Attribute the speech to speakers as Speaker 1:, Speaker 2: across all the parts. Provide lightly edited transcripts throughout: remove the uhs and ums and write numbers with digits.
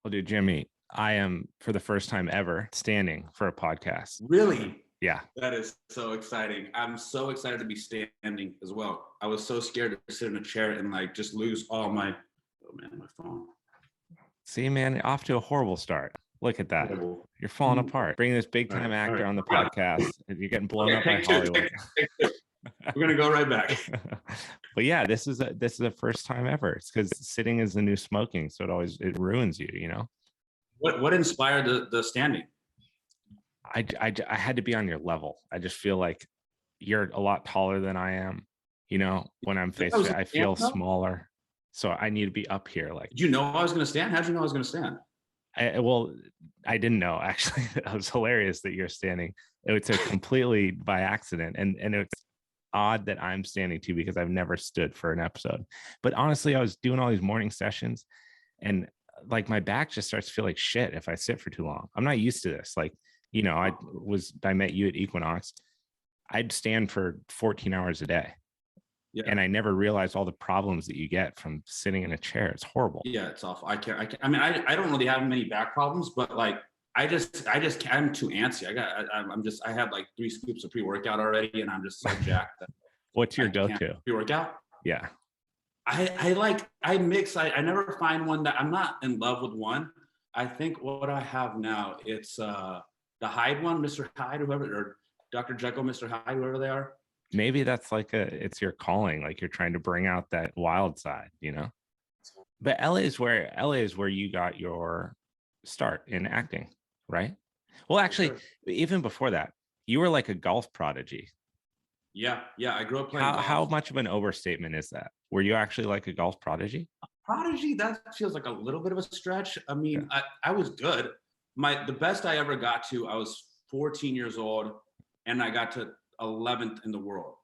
Speaker 1: Well, dude, Jimmy, I am for the first time ever standing for a podcast.
Speaker 2: Really?
Speaker 1: Yeah.
Speaker 2: That is so exciting. I'm so excited to be standing as well. I was so scared to sit in a chair and like just lose all my, oh man, my phone.
Speaker 1: See, man, off to a horrible start. Look at that.
Speaker 2: Horrible.
Speaker 1: You're falling apart. Bringing this big time actor on the podcast. You're getting blown up by Hollywood.
Speaker 2: We're gonna go right back.
Speaker 1: But yeah, this is a first time ever. It's because sitting is the new smoking, so it ruins you, you know.
Speaker 2: What inspired the standing?
Speaker 1: I had to be on your level. I just feel like you're a lot taller than I am. You know, when I'm face to face, I feel smaller. So I need to be up here. Like,
Speaker 2: did you know I was gonna stand? How'd you know I was gonna stand?
Speaker 1: I didn't know, actually. It was hilarious that you're standing. It's a completely by accident, and it's odd that I'm standing too, because I've never stood for an episode. But honestly, I was doing all these morning sessions, and like my back just starts to feel like shit if I sit for too long. I'm not used to this. Like, you know, I met you at Equinox. I'd stand for 14 hours a day. Yeah. And I never realized all the problems that you get from sitting in a chair. It's horrible.
Speaker 2: Yeah, it's awful. I can't. I mean, I don't really have many back problems, but like, I'm too antsy. I had like 3 scoops of pre-workout already, and I'm just so jacked.
Speaker 1: What's your go-to?
Speaker 2: Pre-workout?
Speaker 1: Yeah.
Speaker 2: I mix. I never find one that I'm not in love with one. I think what I have now, it's the Hyde one, Mr. Hyde, whoever, or Dr. Jekyll, Mr. Hyde, whoever they are.
Speaker 1: Maybe that's like it's your calling, like you're trying to bring out that wild side, you know. But LA is where you got your start in acting, right? Well, actually, even before that, you were like a golf prodigy.
Speaker 2: Yeah. I grew up playing golf.
Speaker 1: How much of an overstatement is that? Were you actually like a golf prodigy?
Speaker 2: Prodigy? That feels like a little bit of a stretch. I mean, yeah. I was good. The best I ever got to, I was 14 years old, and I got to 11th in the world.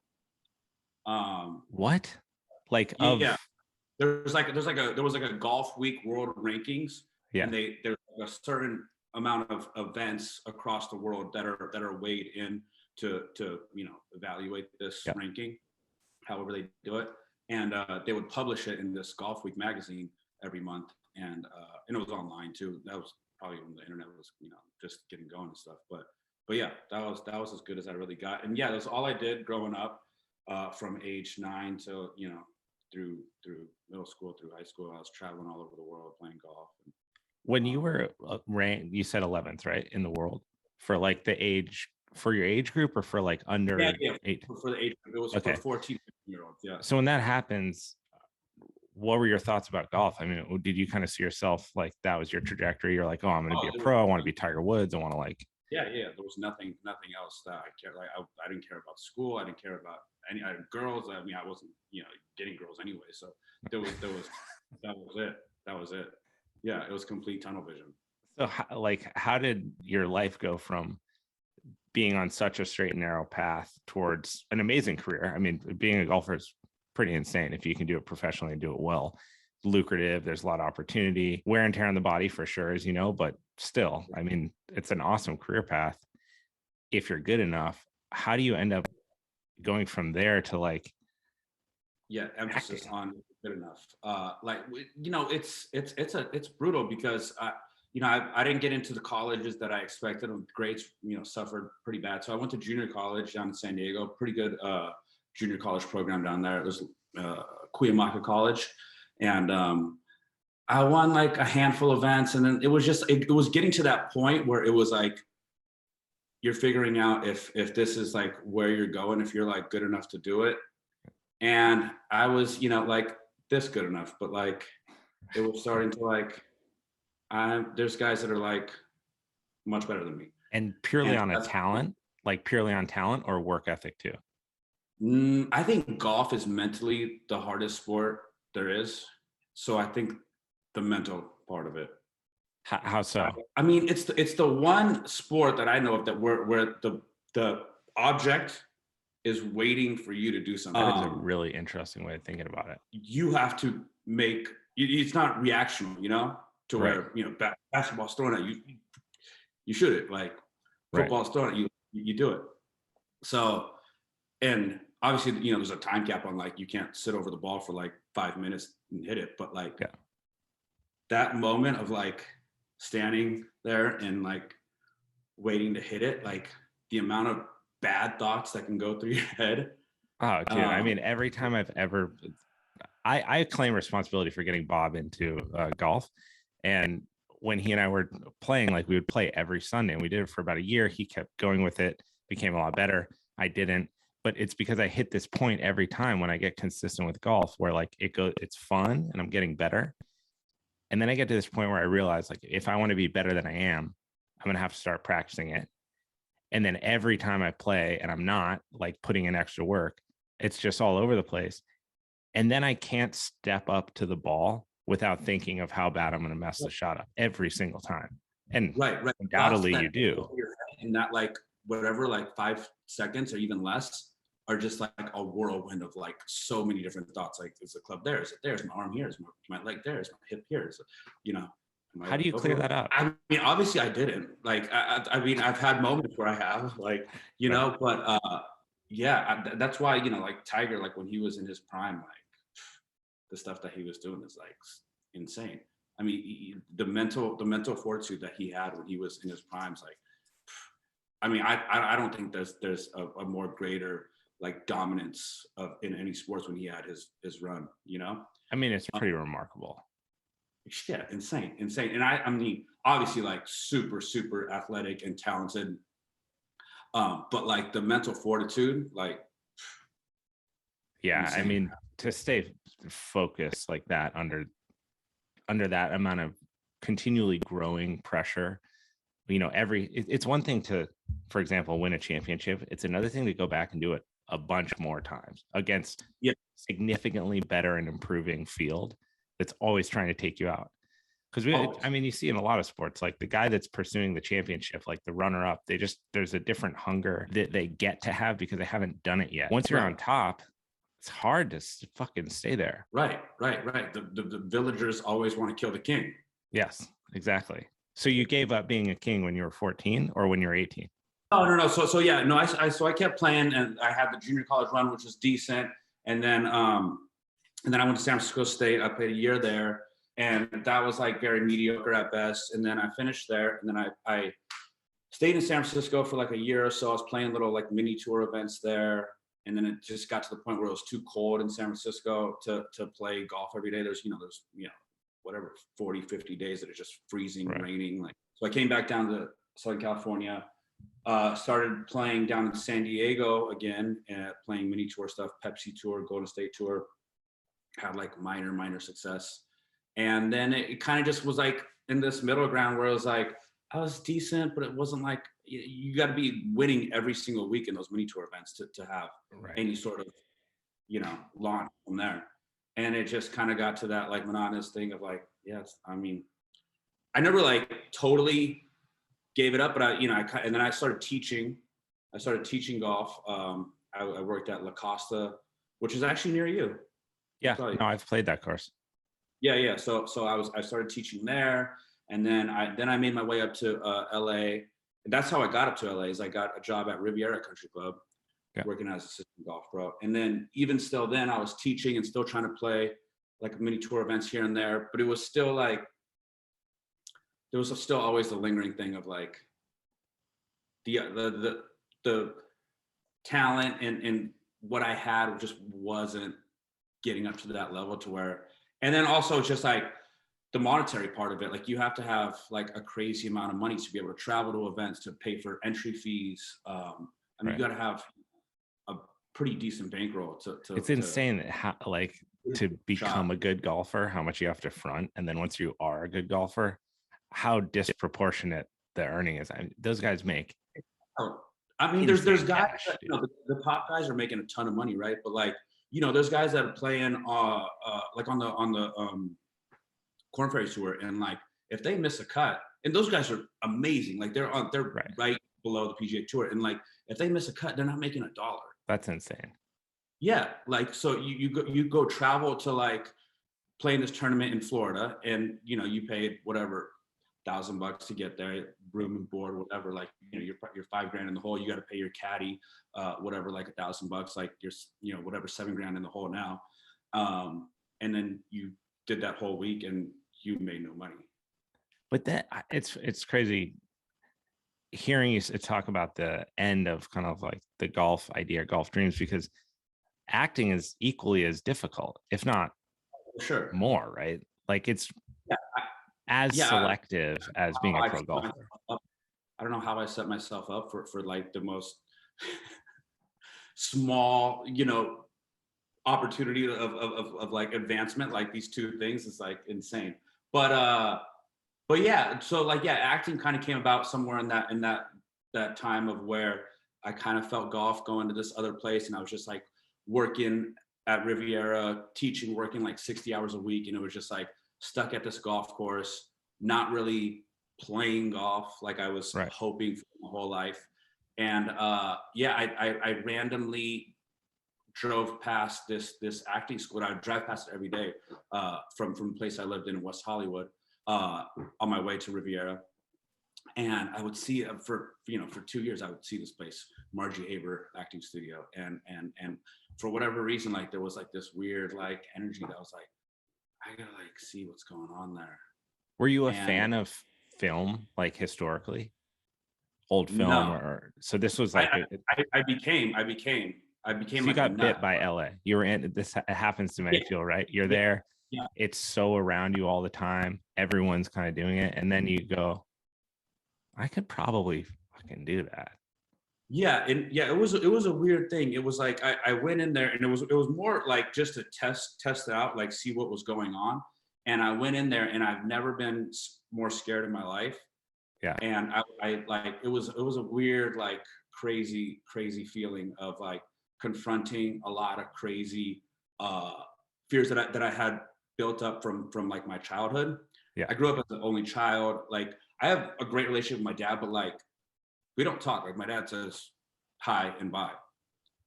Speaker 1: What? Like,
Speaker 2: yeah. There was like a golf week world rankings.
Speaker 1: Yeah.
Speaker 2: And there's a certain amount of events across the world that are weighed in to evaluate this ranking, however they do it. And they would publish it in this Golf Week magazine every month, and it was online too. That was probably when the internet was just getting going and stuff. But yeah, that was as good as I really got. And yeah, that's all I did growing up, from age 9 to through middle school, through high school. I was traveling all over the world playing golf.
Speaker 1: When you were ranked, you said 11th, right, in the world, for like the age, for your age group, or for like under 8?
Speaker 2: For the age group. It was for 14 year olds. Yeah.
Speaker 1: So when that happens, what were your thoughts about golf? I mean, did you kind of see yourself like that was your trajectory? You're like, oh, I'm going to be a pro. I want to be Tiger Woods. I want to like.
Speaker 2: Yeah. There was nothing else that I cared. Like I didn't care about school. I didn't care about any girls. I mean, I wasn't getting girls anyway. So that was it. That was it. Yeah, it was complete tunnel vision.
Speaker 1: So how did your life go from being on such a straight and narrow path towards an amazing career? I mean, being a golfer is pretty insane if you can do it professionally and do it well. Lucrative, there's a lot of opportunity, wear and tear on the body for sure, as you know, but still, I mean, it's an awesome career path if you're good enough. How do you end up going from there to like
Speaker 2: emphasis on good enough? It's brutal because I didn't get into the colleges that I expected. Grades suffered pretty bad, so I went to junior college down in San Diego. Pretty good junior college program down there. It was Cuyamaca College, and I won like a handful of events, and then it was getting to that point where it was like you're figuring out if this is like where you're going, if you're like good enough to do it. And I was like this good enough, but like it was starting to like there's guys that are like much better than me.
Speaker 1: And purely on talent or work ethic too?
Speaker 2: I think golf is mentally the hardest sport there is. So I think the mental part of it.
Speaker 1: How so?
Speaker 2: I mean, it's the one sport that I know of that where the object is waiting for you to do something.
Speaker 1: That is a really interesting way of thinking about it.
Speaker 2: You have to make it's not reactional, to where basketball's thrown at you, you shoot it. Like football's thrown at you, you do it. So, and obviously, there's a time cap on like you can't sit over the ball for like 5 minutes and hit it, but like that moment of like standing there and like waiting to hit it, like the amount of bad thoughts that can go through your head.
Speaker 1: Oh, dude. I mean, every time I've ever, I claim responsibility for getting Bob into golf. And when he and I were playing, like we would play every Sunday, and we did it for about a year. He kept going with it, became a lot better. I didn't, but it's because I hit this point every time when I get consistent with golf where like it's fun and I'm getting better. And then I get to this point where I realize like if I want to be better than I am, I'm going to have to start practicing it. And then every time I play and I'm not like putting in extra work, it's just all over the place. And then I can't step up to the ball without thinking of how bad I'm going to mess the shot up every single time. And
Speaker 2: right.
Speaker 1: undoubtedly you do.
Speaker 2: And that like whatever, like 5 seconds or even less are just like a whirlwind of like so many different thoughts. Like, is the club there? Is it there? Is my arm here? Is my leg there? Is my hip here? Is it, you know,
Speaker 1: how do you clear that up?
Speaker 2: I mean, obviously I didn't. Like, I mean, I've had moments where I have, like, you know, but yeah, that's why, you know, like Tiger, like when he was in his prime, like the stuff that he was doing is like insane. I mean, the mental fortitude that he had when he was in his primes, like, I mean, I don't think there's a more greater like dominance of in any sports when he had his run, you know?
Speaker 1: I mean, it's pretty remarkable.
Speaker 2: Yeah, insane. And I mean, obviously like super athletic and talented. But like the mental fortitude, like,
Speaker 1: yeah, insane. I mean, to stay focused like that under that amount of continually growing pressure, you know, it's one thing to, for example, win a championship. It's another thing to go back and do it a bunch more times against significantly better and improving field that's always trying to take you out. Because I mean, you see in a lot of sports, like the guy that's pursuing the championship, like the runner up, there's a different hunger that they get to have because they haven't done it yet. Once you're on top, it's hard to fucking stay there.
Speaker 2: Right. The villagers always want to kill the king.
Speaker 1: Yes, exactly. So you gave up being a king when you were 14 or when you were 18?
Speaker 2: No. So yeah, no, I kept playing and I had the junior college run, which was decent. And then I went to San Francisco State. I played a year there. And that was like very mediocre at best. And then I finished there. And then I stayed in San Francisco for like a year or so. I was playing little like mini tour events there. And then it just got to the point where it was too cold in San Francisco to play golf every day. There's whatever, 40, 50 days that it's just freezing, raining. Like, so I came back down to Southern California, started playing down in San Diego again, playing mini tour stuff, Pepsi Tour, Golden State Tour, had like minor success. And then it kind of just was like in this middle ground where it was like, I was decent, but it wasn't like, you got to be winning every single week in those mini tour events to have any sort of, you know, launch from there. And it just kind of got to that like monotonous thing of like, yes, I mean, I never like totally gave it up, but and then I started teaching. I started teaching golf. I worked at La Costa, which is actually near you.
Speaker 1: Yeah, no, I've played that course.
Speaker 2: Yeah. So I started teaching there, and then I made my way up to LA. And that's how I got up to LA. Is I got a job at Riviera Country Club, working as assistant golf pro. And then even still, then I was teaching and still trying to play like mini tour events here and there. But it was still like there was still always the lingering thing of like the talent and what I had just wasn't getting up to that level to where. And then also just like the monetary part of it, like you have to have like a crazy amount of money to be able to travel to events, to pay for entry fees. I mean, you got to have a pretty decent bankroll to it's
Speaker 1: insane how like to become a good golfer, how much you have to front. And then once you are a good golfer, how disproportionate the earning is. I mean, those guys make.
Speaker 2: I mean, there's guys that, you know, the top guys are making a ton of money, right? But like, you know, there's guys that are playing like on the Corn Ferry Tour, and like if they miss a cut, and those guys are amazing, like they're right below the PGA Tour, and like if they miss a cut, they're not making $1.
Speaker 1: That's insane.
Speaker 2: Yeah, like so you go travel to like play in this tournament in Florida, and you know you pay whatever $1,000 to get there, room and board, whatever. Like you know you're $5,000 in the hole. You got to pay your caddy, whatever, like $1,000. Like you're whatever $7,000 in the hole now, and then you did that whole week and you made no money.
Speaker 1: But that it's crazy hearing you talk about the end of kind of like the golf idea, golf dreams, because acting is equally as difficult, if not
Speaker 2: Sure.
Speaker 1: more, right? Like it's
Speaker 2: Yeah.
Speaker 1: as
Speaker 2: Yeah.
Speaker 1: selective as being a
Speaker 2: I
Speaker 1: pro
Speaker 2: set myself
Speaker 1: golfer.
Speaker 2: up. I don't know how I set myself up for like the most small, opportunity of like advancement, like these two things is like insane. But yeah, so like yeah, acting kind of came about somewhere in that time of where I kind of felt golf going to this other place, and I was just like working at Riviera, teaching, working like 60 hours a week, and it was just like stuck at this golf course, not really playing golf like I was
Speaker 1: Right.
Speaker 2: hoping for my whole life. And yeah, I randomly drove past this acting school. I would drive past it every day from the place I lived in West Hollywood on my way to Riviera. And I would see for 2 years I would see this place, Margie Haber Acting Studio, and for whatever reason, like there was like this weird like energy that was like, I gotta like see what's going on there.
Speaker 1: Were you a
Speaker 2: And
Speaker 1: fan of film, like historically, old film,
Speaker 2: no,
Speaker 1: or so this was
Speaker 2: I
Speaker 1: like
Speaker 2: I became
Speaker 1: so you
Speaker 2: like a
Speaker 1: got bit
Speaker 2: nut.
Speaker 1: by LA. You were in this. It happens to
Speaker 2: Yeah,
Speaker 1: many people, right? You're
Speaker 2: yeah,
Speaker 1: there.
Speaker 2: yeah.
Speaker 1: It's so around you all the time. Everyone's kind of doing it, and then you go, I could probably fucking do that.
Speaker 2: Yeah, and yeah, it was a weird thing. It was like I went in there, and it was more like just to test it out, like see what was going on. And I went in there, and I've never been more scared in my life.
Speaker 1: Yeah.
Speaker 2: And I like it was a weird like crazy feeling of like confronting a lot of crazy uh fears that I had built up from like my childhood.
Speaker 1: Yeah.
Speaker 2: I grew up as the only child. Like I have a great relationship with my dad, but like we don't talk. Like my dad says hi and bye.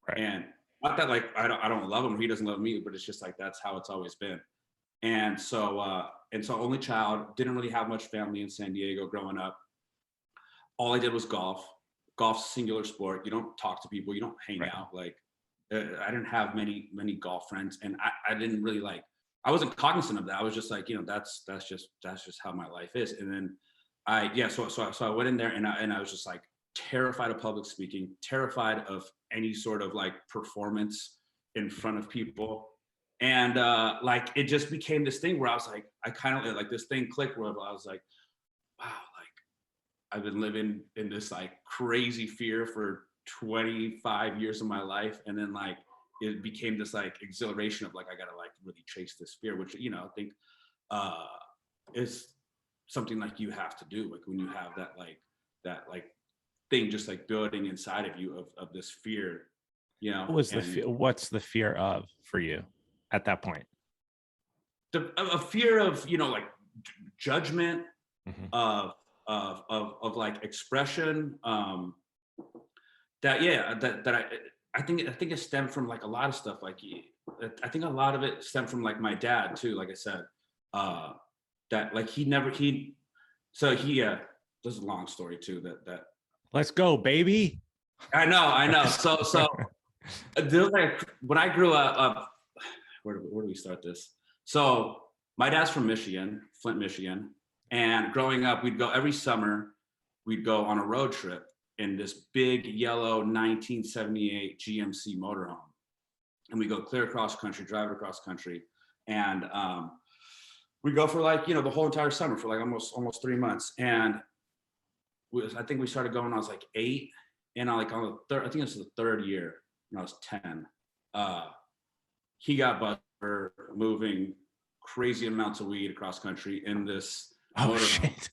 Speaker 1: Right.
Speaker 2: And not that like I don't love him or he doesn't love me, but it's just like that's how it's always been. And so only child, didn't really have much family in San Diego growing up. All I did was golf. Golf's a singular sport. You don't talk to people, you don't hang
Speaker 1: Right.
Speaker 2: out. Like I didn't have many golf friends, and I didn't really like. I wasn't cognizant of that. I was just like, that's just how my life is. And then so I went in there, and I was just like terrified of public speaking, terrified of any sort of like performance in front of people. And like it just became this thing where I was like, I kind of like this thing clicked where I was like, wow, like I've been living in this like crazy fear for 25 years of my life. And then like it became this like exhilaration of like, I gotta like really chase this fear, which, I think uh, is something like you have to do. Like when you have that thing just like building inside of you of this fear, and
Speaker 1: What's the fear of for you at that point?
Speaker 2: a fear of, like judgment,
Speaker 1: Mhm.
Speaker 2: of like expression, that I think it stemmed from like a lot of stuff. Like I think a lot of it stemmed from like my dad too. Like I said, that like he this is a long story too. That
Speaker 1: Let's go, baby.
Speaker 2: I know. So there's like when I grew up, where do we start this? So my dad's from Michigan, Flint, Michigan, and growing up, we'd go every summer. We'd go on a road trip in this big yellow 1978 GMC motorhome, and we go clear across country, drive across country, and we go for like the whole entire summer for like almost 3 months. And I think we started going when I was like 8, and on the third, I think it was the third year when I was 10. He got busted for moving crazy amounts of weed across country in this motorhome.
Speaker 1: Shit.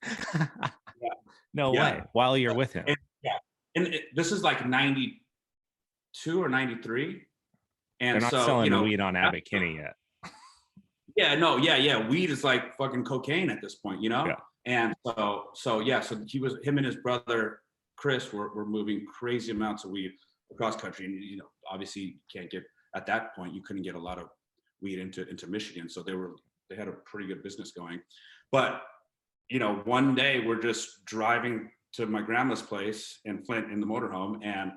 Speaker 2: Yeah.
Speaker 1: No way. While you're with him.
Speaker 2: And this is like 92 or 93. And
Speaker 1: They're not
Speaker 2: so,
Speaker 1: selling the weed on Abbot Kinney yet.
Speaker 2: Yeah. Weed is like fucking cocaine at this point,
Speaker 1: Yeah.
Speaker 2: And so him and his brother, Chris, were moving crazy amounts of weed across country. And, obviously you can't get, at that point, you couldn't get a lot of weed into Michigan. So they had a pretty good business going. But, one day we're just driving to my grandma's place in Flint in the motorhome, and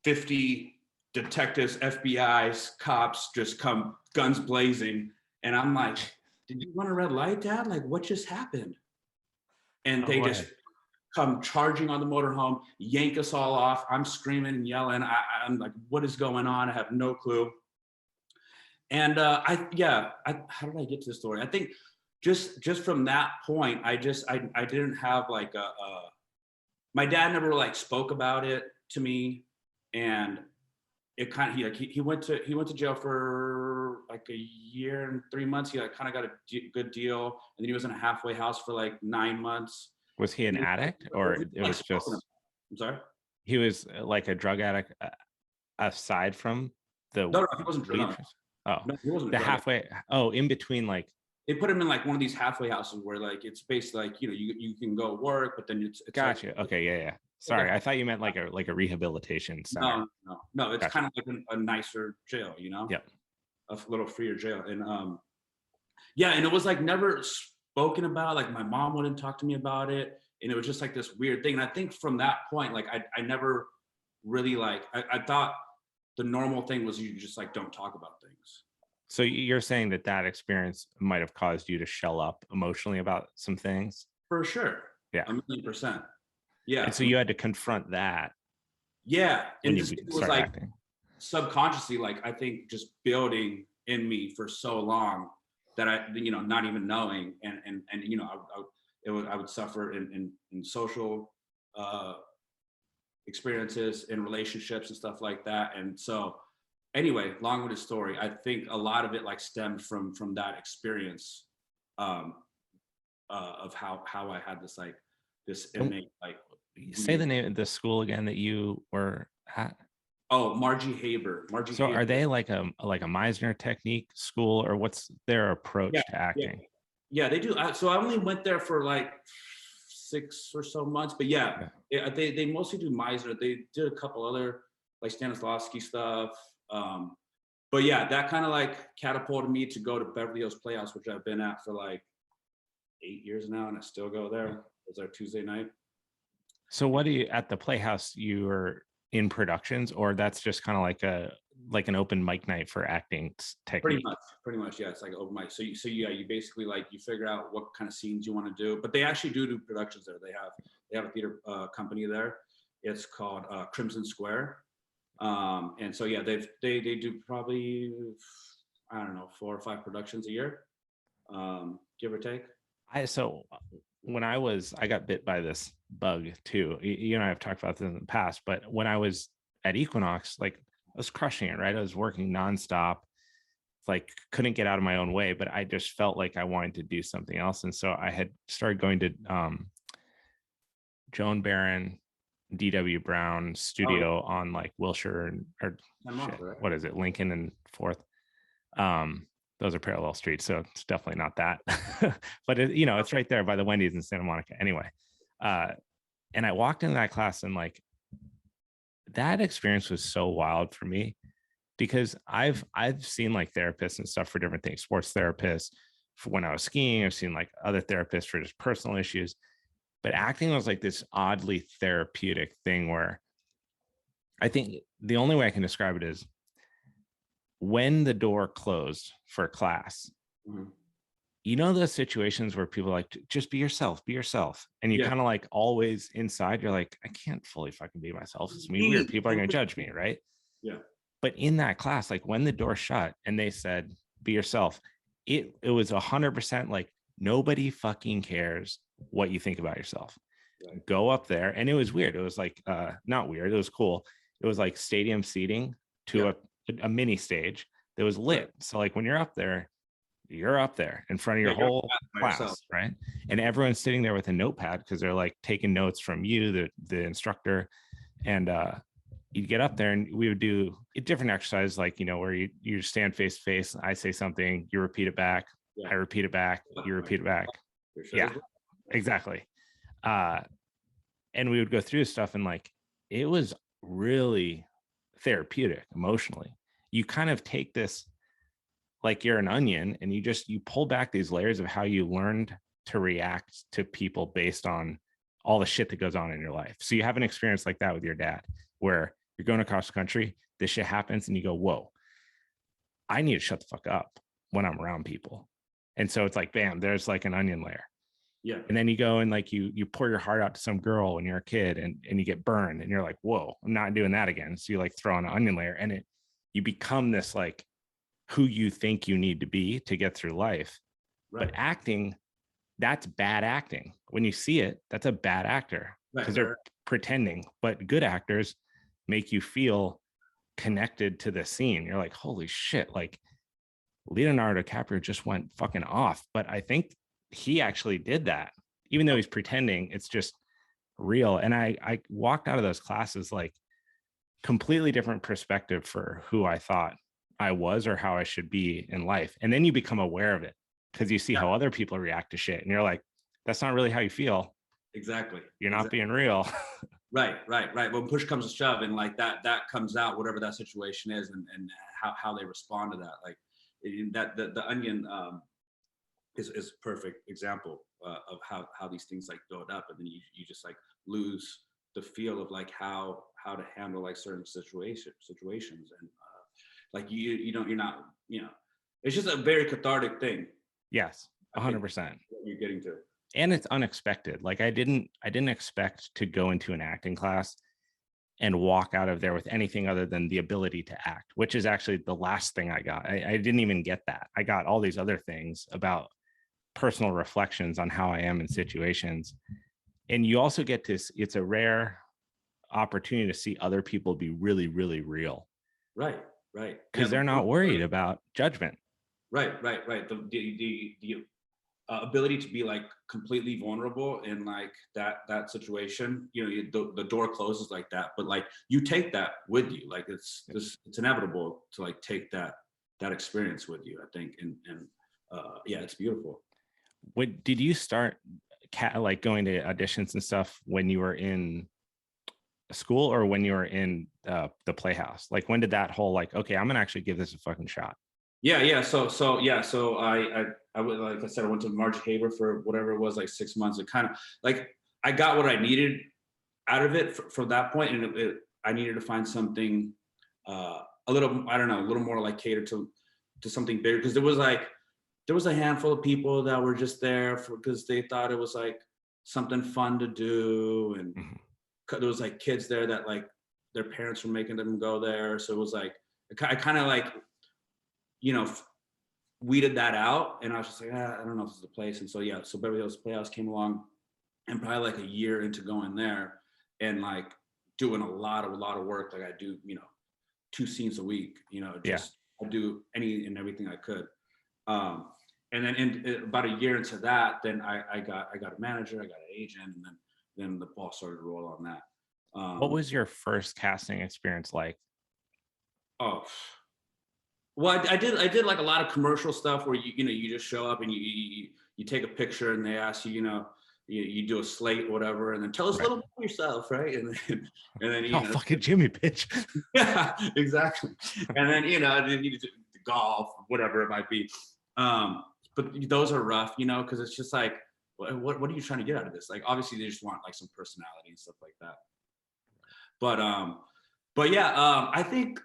Speaker 2: 50 detectives, FBI's, cops just come guns blazing. And I'm like, did you run a red light, Dad? Like, what just happened? and
Speaker 1: No
Speaker 2: they
Speaker 1: way.
Speaker 2: just come charging on the motorhome, yank us all off. I'm screaming and yelling. I'm like, what is going on? I have no clue. And how did I get to the story? I think just from that point, I didn't have like my dad never like spoke about it to me, and it kind of he went to jail for like a year and 3 months. He like kind of got a good deal, and then he was in a halfway house for like 9 months.
Speaker 1: Was he an
Speaker 2: And
Speaker 1: addict, or it was just
Speaker 2: I'm sorry.
Speaker 1: he was like a drug addict aside from the
Speaker 2: No, he wasn't.
Speaker 1: weed?
Speaker 2: No,
Speaker 1: Oh,
Speaker 2: no, he wasn't a
Speaker 1: the
Speaker 2: drug addict.
Speaker 1: halfway. Oh, in between, like.
Speaker 2: They put him in like one of these halfway houses where like it's basically like you can go work, but then it's
Speaker 1: Gotcha.
Speaker 2: like,
Speaker 1: Okay. Yeah. Sorry, I thought you meant like a rehabilitation center.
Speaker 2: no, it's
Speaker 1: Gotcha.
Speaker 2: kind of like a nicer jail,
Speaker 1: Yep.
Speaker 2: a little freer jail. And and it was like never spoken about. Like my mom wouldn't talk to me about it, and it was just like this weird thing. And I think from that point, like I never really like I thought the normal thing was you just like don't talk about things.
Speaker 1: So you're saying that experience might have caused you to shell up emotionally about some things?
Speaker 2: For sure.
Speaker 1: Yeah.
Speaker 2: 1,000,000%. Yeah.
Speaker 1: And so you had to confront that
Speaker 2: Yeah.
Speaker 1: when
Speaker 2: And
Speaker 1: you
Speaker 2: this thing was
Speaker 1: start
Speaker 2: like
Speaker 1: acting.
Speaker 2: subconsciously, like I think just building in me for so long that I, not even knowing, and I would suffer in social experiences, in relationships and stuff like that. And so anyway, long-winded story. I think a lot of it like stemmed from that experience um, of how I had this like this innate like.
Speaker 1: Say the name of the school again that you were at.
Speaker 2: Oh, Margie Haber.
Speaker 1: So
Speaker 2: Haber.
Speaker 1: are they like a Meisner technique school, or what's their approach
Speaker 2: Yeah,
Speaker 1: to acting?
Speaker 2: yeah, they do. So I only went there for like 6 or so months, but they mostly do Meisner. They did a couple other like Stanislavski stuff. But yeah, that kind of like catapulted me to go to Beverly Hills Playhouse, which I've been at for like 8 years now, and I still go there. It's our Tuesday night.
Speaker 1: So what do you, at the Playhouse, you were in productions, or that's just kind of like an open mic night for acting technique?
Speaker 2: Pretty much, yeah. It's like open mic. So you basically like you figure out what kind of scenes you want to do, but they actually do productions there. They have a theater company there. It's called Crimson Square, and so yeah, they do probably, I don't know, 4 or 5 productions a year, give or take.
Speaker 1: When I got bit by this bug too. You and I have talked about this in the past, but when I was at Equinox, like I was crushing it, right? I was working nonstop, like couldn't get out of my own way, but I just felt like I wanted to do something else. And so I had started going to Joan Barron, DW Brown studio on like Wilshire what is it, Lincoln and 4th. Those are parallel streets, so it's definitely not that. But it's right there by the Wendy's in Santa Monica. Anyway, and I walked into that class, and like that experience was so wild for me, because I've seen like therapists and stuff for different things, sports therapists for when I was skiing. I've seen like other therapists for just personal issues, but acting was like this oddly therapeutic thing where I think the only way I can describe it is when the door closed for class. Mm-hmm. Those situations where people like, just be yourself, and you kind of like always inside you're like, I can't fully fucking be myself, it's me weird, people are going to judge me, right?
Speaker 2: Yeah.
Speaker 1: But in that class, like when the door shut and they said be yourself, it was 100% like nobody fucking cares what you think about yourself. Right. Go up there. And it was weird. It was like not weird, it was cool. It was like stadium seating to a mini stage that was lit. Right. So like when you're up there in front of your whole class, right? And everyone's sitting there with a notepad because they're like taking notes from you, the instructor. And you'd get up there and we would do a different exercise, like, where you stand face to face. I say something, you repeat it back. I repeat it back. You repeat it back. Yeah, exactly. And we would go through stuff, and like, it was really therapeutic emotionally. You kind of take this, like you're an onion, and you pull back these layers of how you learned to react to people based on all the shit that goes on in your life. So you have an experience like that with your dad, where you're going across the country, this shit happens, and you go, whoa, I need to shut the fuck up when I'm around people. And so it's like, bam, there's like an onion layer.
Speaker 2: Yeah.
Speaker 1: And then you go and like you pour your heart out to some girl when you're a kid and you get burned and you're like, whoa, I'm not doing that again. So you like throw on an onion layer and you become this like who you think you need to be to get through life.
Speaker 2: Right.
Speaker 1: But acting, that's bad acting. When you see it, that's a bad actor because they're pretending. But good actors make you feel connected to the scene. You're like, holy shit, like Leonardo DiCaprio just went fucking off. But I think he actually did that, even though he's pretending. It's just real. And I walked out of those classes like completely different perspective for who I thought I was or how I should be in life. And then you become aware of it because you see how other people react to shit. And you're like, that's not really how you feel.
Speaker 2: Exactly.
Speaker 1: You're not being real.
Speaker 2: Right. When push comes to shove and like that comes out, whatever that situation is and how they respond to that. Like that the onion is a perfect example of how these things like build up. And then you just like lose the feel of like how to handle like certain situations and like you're not, it's just a very cathartic thing.
Speaker 1: Yes, 100%.
Speaker 2: You're getting to.
Speaker 1: And it's unexpected. Like I didn't expect to go into an acting class and walk out of there with anything other than the ability to act, which is actually the last thing I got. I didn't even get that. I got all these other things about personal reflections on how I am in situations. And you also get to, it's a rare opportunity to see other people be really, really real.
Speaker 2: Right.
Speaker 1: Because they're not worried about judgment.
Speaker 2: Right. The ability to be like completely vulnerable in like that situation, the door closes like that, but like you take that with you. Like it's inevitable to like take that experience with you, I think. And yeah, it's beautiful.
Speaker 1: What did you start like going to auditions and stuff when you were in school or when you were in the Playhouse? Like when did that whole like, okay, I'm gonna actually give this a fucking shot?
Speaker 2: Yeah. So I would, like I said, I went to March Haber for whatever it was, like 6 months. It kind of like I got what I needed out of it from that point, and I needed to find something a little, I don't know, a little more like catered to something bigger, because there was a handful of people that were just there because they thought it was like something fun to do, and there was like kids there that like their parents were making them go there, so it was like I kind of like weeded that out, and I was just like, I don't know if this is the place. And so Beverly Hills Playhouse came along, and probably like a year into going there and like doing a lot of work, like I do 2 scenes a week, I do any and everything I could. And then in about a year into that, then I got a manager, I got an agent, and then the ball started to roll on that.
Speaker 1: What was your first casting experience like?
Speaker 2: Oh, well, I did like a lot of commercial stuff where you just show up and you take a picture and they ask you, you do a slate or whatever, and then tell us a little bit about yourself, right? And then
Speaker 1: fucking Jimmy, bitch.
Speaker 2: Yeah, exactly. And then you do golf, whatever it might be. But those are rough, because it's just like, what are you trying to get out of this? Like, obviously they just want like some personality and stuff like that. But yeah, I think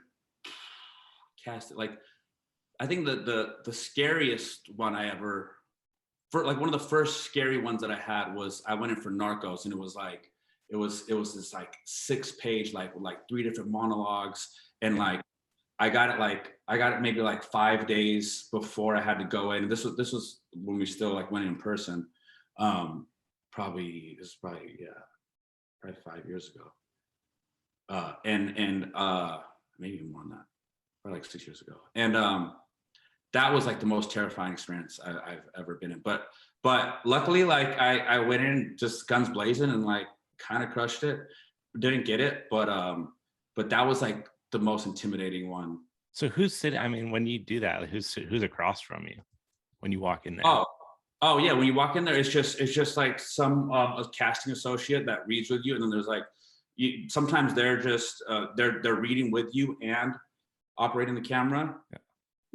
Speaker 2: I think the scariest one I ever, like one of the first scary ones that I had was I went in for Narcos, and it was this like 6-page like with like 3 different monologues, and like I got it maybe like 5 days before I had to go in. This was when we still like went in person. Probably 5 years ago. And maybe more than that. Probably like 6 years ago. And that was like the most terrifying experience I've ever been in. But luckily, like I went in just guns blazing and like kind of crushed it. Didn't get it, but that was like the most intimidating one.
Speaker 1: So who's sitting? I mean, when you do that, who's across from you when you walk in there?
Speaker 2: Oh yeah, when you walk in there, it's just like some a casting associate that reads with you, and then there's like sometimes they're just they're reading with you and operating the camera.
Speaker 1: Yeah.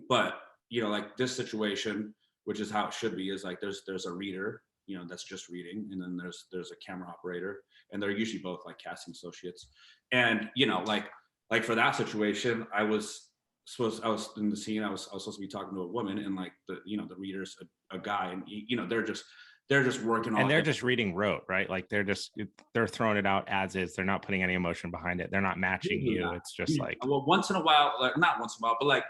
Speaker 2: But like this situation, which is how it should be, is like there's a reader, that's just reading, and then there's a camera operator, and they're usually both like casting associates. And like for that situation, I was in the scene, I was supposed to be talking to a woman, and like the reader's a guy, and they're just they're just working on,
Speaker 1: and they're just reading rote, right? Like they're throwing it out as is. They're not putting any emotion behind it. They're not matching you. It's just like,
Speaker 2: well, once in a while, like not once in a while, but like,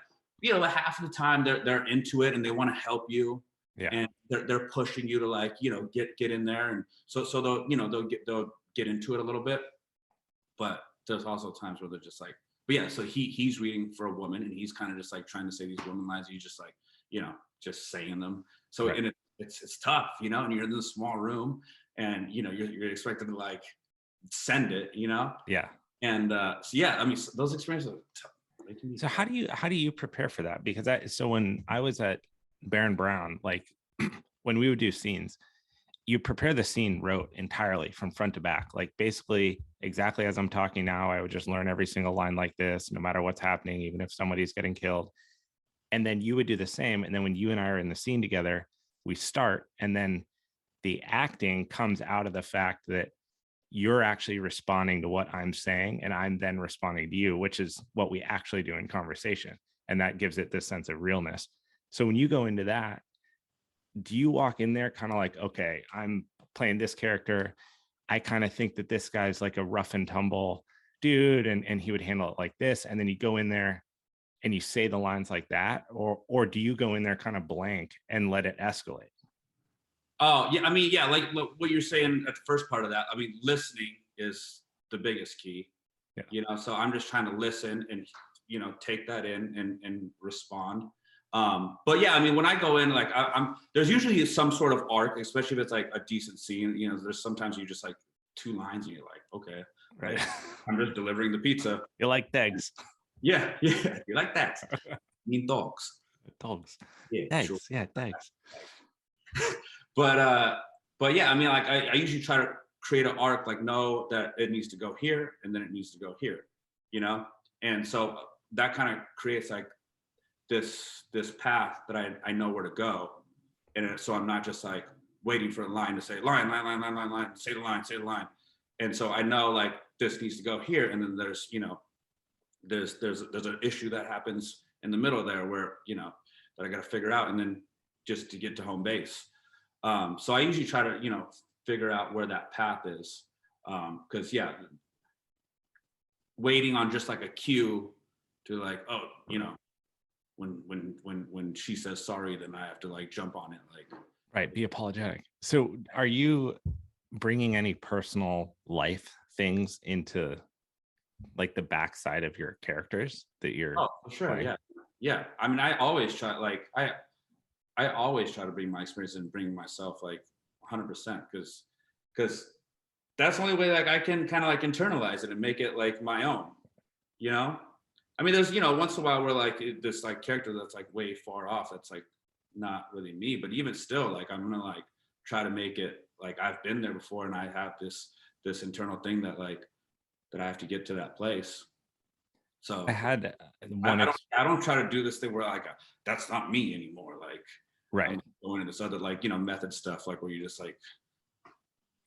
Speaker 2: like half of the time they're into it and they want to help you,
Speaker 1: yeah,
Speaker 2: and they're pushing you to like, get in there, and so they'll get into it a little bit. But there's also times where they're just like, but yeah, so he's reading for a woman and he's kind of just like trying to say these woman lines, and he's just like, just saying them. So
Speaker 1: right.
Speaker 2: and it's tough, and you're in this small room, and you're expected to like send it,
Speaker 1: Yeah.
Speaker 2: and so yeah, I mean, those experiences are tough.
Speaker 1: So how do you prepare for that? Because when I was at Baron Brown, like when we would do scenes, you prepare the scene rote entirely from front to back, like basically exactly as I'm talking now. I would just learn every single line like this, no matter what's happening, even if somebody's getting killed. And then you would do the same. And then when you and I are in the scene together, we start, and then the acting comes out of the fact that you're actually responding to what I'm saying, and I'm then responding to you, which is what we actually do in conversation. And that gives it this sense of realness. So when you go into that, do you walk in there kind of like, okay, I'm playing this character. I kind of think that this guy's like a rough and tumble dude, and he would handle it like this. And then you go in there and you say the lines like that, or do you go in there kind of blank and let it escalate?
Speaker 2: Oh yeah, I mean, yeah, like what you're saying at the first part of that. I mean, listening is the biggest key.
Speaker 1: Yeah.
Speaker 2: So I'm just trying to listen and take that in and respond. But yeah, I mean, when I go in, like there's usually some sort of arc, especially if it's like a decent scene. There's sometimes you just like 2 lines and you're like, okay,
Speaker 1: Right.
Speaker 2: like, I'm just delivering the pizza.
Speaker 1: You like eggs?
Speaker 2: Yeah, yeah, you like that? Mean dogs.
Speaker 1: Dogs.
Speaker 2: Yeah,
Speaker 1: Eggs.
Speaker 2: sure.
Speaker 1: Yeah, eggs.
Speaker 2: But yeah, I mean, like I usually try to create an arc, like know that it needs to go here and then it needs to go here, and so that kind of creates like this path that I know where to go, and so I'm not just like waiting for a line to say line, say the line, and so I know like this needs to go here, and then there's there's an issue that happens in the middle there where that I got to figure out, and then just to get to home base. So I usually try to figure out where that path is, because yeah, waiting on just like a cue to like, oh, when she says sorry, then I have to like jump on it, like
Speaker 1: right, be apologetic. So are you bringing any personal life things into like the backside of your characters that you're
Speaker 2: for sure
Speaker 1: playing?
Speaker 2: Yeah, I mean, I always try, like I always try to bring my experience and bring myself like 100%, because that's the only way like I can kind of like internalize it and make it like my own. I mean, there's once in a while where like this like character that's like way far off, that's like not really me, but even still, like I'm gonna like try to make it like I've been there before, and I have this internal thing that like that I have to get to that place. So
Speaker 1: I had
Speaker 2: I don't try to do this thing where like that's not me anymore. Like
Speaker 1: right,
Speaker 2: I'm going into this other like method stuff, like where you just like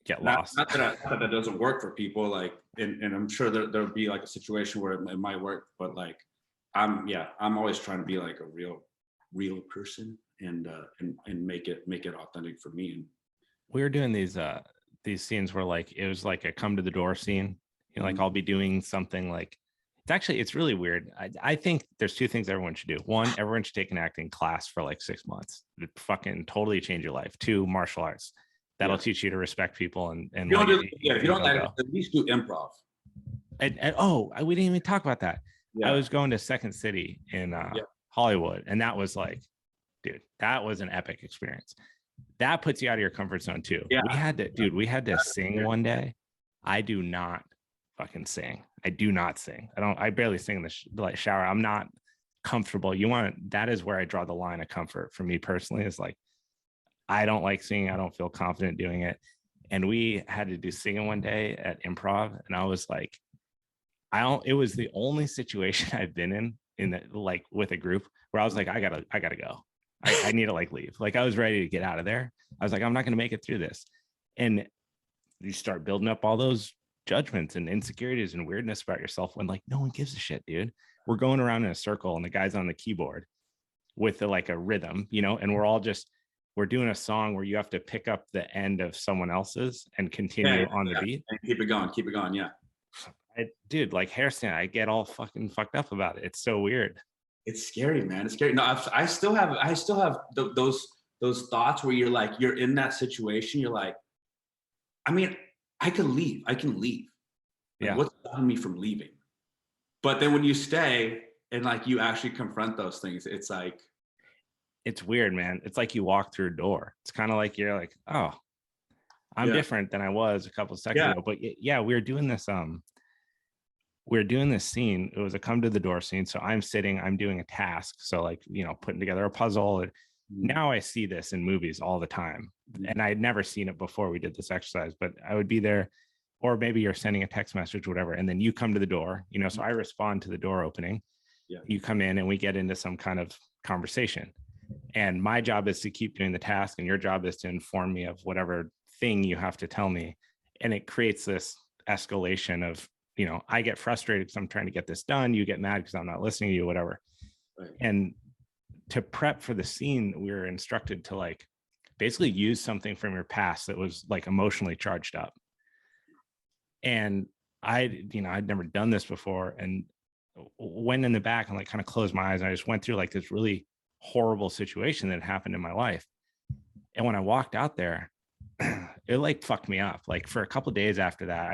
Speaker 1: get lost.
Speaker 2: Not that doesn't work for people, like, and I'm sure there'll be like a situation where it might work, but like I'm always trying to be like a real person, and make it authentic for me. And
Speaker 1: We were doing these scenes where like it was like a come to the door scene. Like I'll be doing something like it's really weird. I think there's 2 things everyone should do. 1, everyone should take an acting class for like 6 months. It fucking totally change your life. 2, martial arts. That'll teach you to respect people and
Speaker 2: if you don't like at least do improv.
Speaker 1: We didn't even talk about that.
Speaker 2: Yeah.
Speaker 1: I was going to Second City in Hollywood, and that was like, dude, that was an epic experience. That puts you out of your comfort zone too.
Speaker 2: Yeah.
Speaker 1: We had to sing one day. I do not fucking sing. I do not sing. I barely sing in the shower. I'm not comfortable. That is where I draw the line of comfort for me personally, is like, I don't like singing. I don't feel confident doing it. And we had to do singing one day at improv. And I was like, it was the only situation I've been in like with a group where I was like, I gotta go. I need to like leave. Like I was ready to get out of there. I was like, I'm not going to make it through this. And you start building up all those judgments and insecurities and weirdness about yourself when like no one gives a shit, dude. We're going around in a circle and the guy's on the keyboard with like a rhythm, and we're all just we're doing a song where you have to pick up the end of someone else's and continue on the beat.
Speaker 2: And keep it going. Yeah.
Speaker 1: Dude, like hairstand, I get all fucking fucked up about it. It's so weird.
Speaker 2: It's scary, man. It's scary. No, I still have those thoughts where you're in that situation. You're like, I mean, I can leave. Like,
Speaker 1: Yeah.
Speaker 2: what's stopping me from leaving? But then when you stay and like you actually confront those things, it's like,
Speaker 1: it's weird, man. It's like you walk through a door. It's kind of like you're like, oh, I'm different than I was a couple of seconds ago. But yeah, we were doing this scene. It was a come to the door scene. So I'm doing a task. So like, putting together a puzzle. Now I see this in movies all the time. And I had never seen it before we did this exercise, but I would be there, or maybe you're sending a text message, whatever. And then you come to the door, so I respond to the door opening.
Speaker 2: Yeah.
Speaker 1: You come in and we get into some kind of conversation. And my job is to keep doing the task. And your job is to inform me of whatever thing you have to tell me. And it creates this escalation of, I get frustrated because I'm trying to get this done. You get mad because I'm not listening to you, whatever.
Speaker 2: Right.
Speaker 1: And to prep for the scene, we were instructed to like basically use something from your past that was like emotionally charged up. And I'd never done this before, and went in the back and like kind of closed my eyes. And I just went through like this really horrible situation that happened in my life. And when I walked out there, it like fucked me up. Like for a couple of days after that,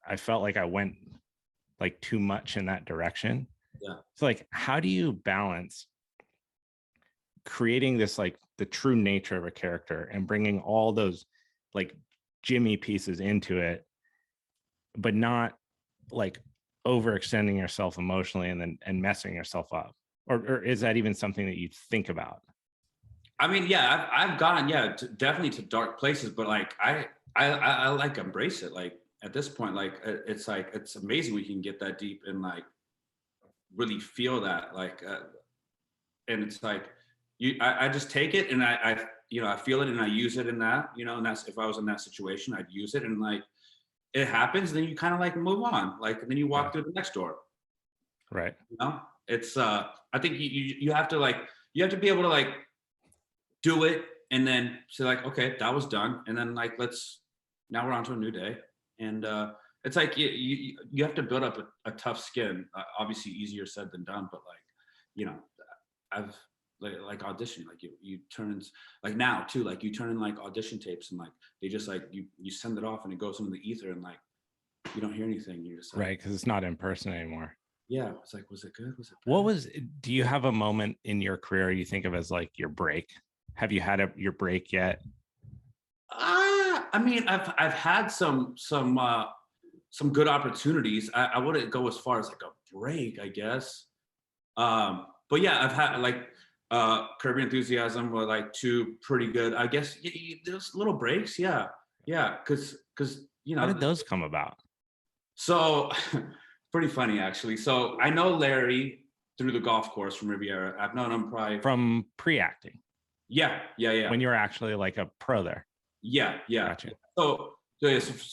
Speaker 1: I felt like I went like too much in that direction.
Speaker 2: Yeah.
Speaker 1: So like, how do you balance creating this, like the true nature of a character and bringing all those like Jimmy pieces into it, but not like overextending yourself emotionally and messing yourself up? Or is that even something that you think about?
Speaker 2: I mean, yeah, I've gone, definitely to dark places, but like I like embrace it. Like at this point, like it's amazing we can get that deep and like really feel that, like, and it's like I just take it and I feel it and I use it in that, and that's, if I was in that situation, I'd use it, and like it happens, then you kind of like move on, like, and then you walk through the next door.
Speaker 1: Right.
Speaker 2: It's I think you have to be able to like do it and then say like, okay, that was done, and then like now we're on to a new day. And it's like you have to build up a tough skin. Obviously easier said than done, but like, I've like audition, like you turn, like now too, like you turn in like audition tapes and like they just like you send it off and it goes into the ether and like you don't hear anything. You're just like,
Speaker 1: right, because it's not in person anymore.
Speaker 2: Yeah, it's like, was it good? Was it bad?
Speaker 1: Do you have a moment in your career you think of as like your break? Have you had your break yet?
Speaker 2: I mean, I've had some good opportunities. I wouldn't go as far as like a break, I guess. But yeah, I've had like Curb Your Enthusiasm were like two pretty good, I guess. There's little breaks, yeah, because
Speaker 1: how did those come about?
Speaker 2: So pretty funny actually. So I know Larry through the golf course from Riviera. I've known him probably
Speaker 1: from pre-acting.
Speaker 2: Yeah.
Speaker 1: When you were actually like a pro there.
Speaker 2: Yeah.
Speaker 1: Gotcha.
Speaker 2: So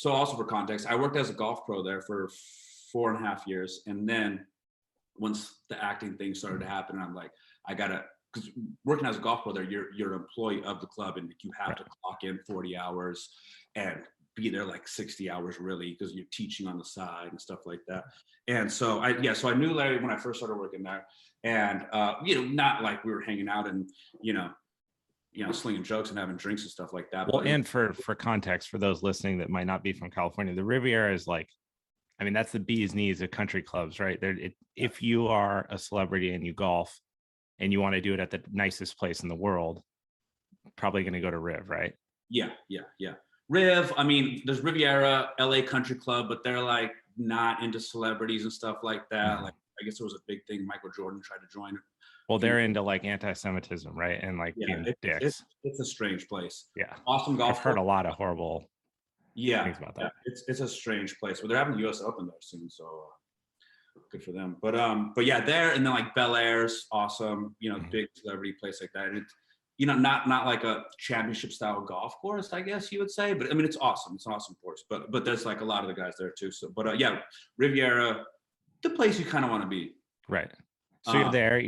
Speaker 2: also for context, I worked as a golf pro there for 4.5 years, and then once the acting thing started to happen, I'm like, I gotta, because working as a golf pro there, you're an employee of the club, and you have to clock in 40 hours and be there like 60 hours really, because you're teaching on the side and stuff like that. And so I knew Larry when I first started working there, and not like we were hanging out and slinging jokes and having drinks and stuff like that.
Speaker 1: Well, and for context, for those listening that might not be from California, the Riviera is like, I mean, that's the bee's knees of country clubs, right? If you are a celebrity and you golf and you want to do it at the nicest place in the world, probably going to go to Riv, right?
Speaker 2: Yeah. Riv, I mean, there's Riviera, LA Country Club, but they're like not into celebrities and stuff like that. Like, I guess there was a big thing. Michael Jordan tried to join.
Speaker 1: Well, they're into like anti-Semitism, right? And like being dicks.
Speaker 2: It's a strange place.
Speaker 1: Yeah.
Speaker 2: Awesome golf.
Speaker 1: I've heard a lot of horrible things about that.
Speaker 2: Yeah. It's a strange place, but they're having the US Open there soon, so good for them. But yeah, there, and then like Bel Air's awesome, big celebrity place like that. And it's, not like a championship style golf course, I guess you would say, but I mean, it's awesome. It's an awesome course, but there's like a lot of the guys there too. So, but yeah, Riviera, the place you kind of want to be.
Speaker 1: Right. So you're there,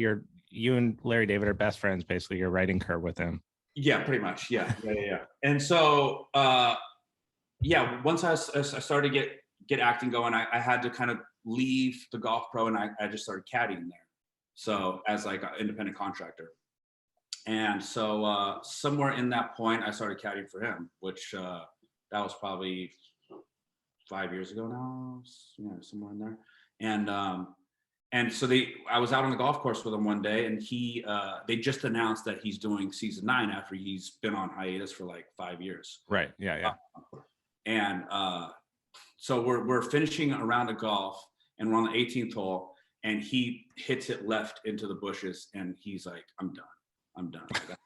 Speaker 1: you and Larry David are best friends, basically. You're writing Curb with him.
Speaker 2: Yeah, pretty much. Yeah. And so, yeah, once I started to get acting going, I had to kind of leave the golf pro, and I just started caddying there. So as like an independent contractor. And so somewhere in that point, I started caddying for him, which that was probably 5 years ago now, somewhere in there. And so I was out on the golf course with him one day, and they just announced that he's doing season 9 after he's been on hiatus for like 5 years.
Speaker 1: Right. Yeah.
Speaker 2: And so we're finishing a round of golf, and we're on the 18th hole, and he hits it left into the bushes, and he's like, I'm done. Like,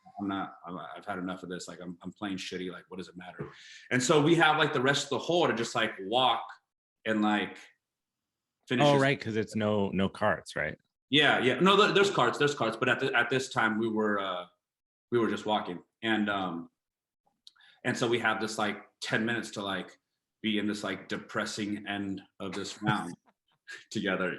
Speaker 2: I've had enough of this. Like, I'm playing shitty. Like, what does it matter? And so we have like the rest of the hole to just like walk and like finish.
Speaker 1: Oh, right. Cause it's no carts, right?
Speaker 2: Yeah. No, there's carts, but at this time we were just walking. And so we have this like 10 minutes to like be in this like depressing end of this round together,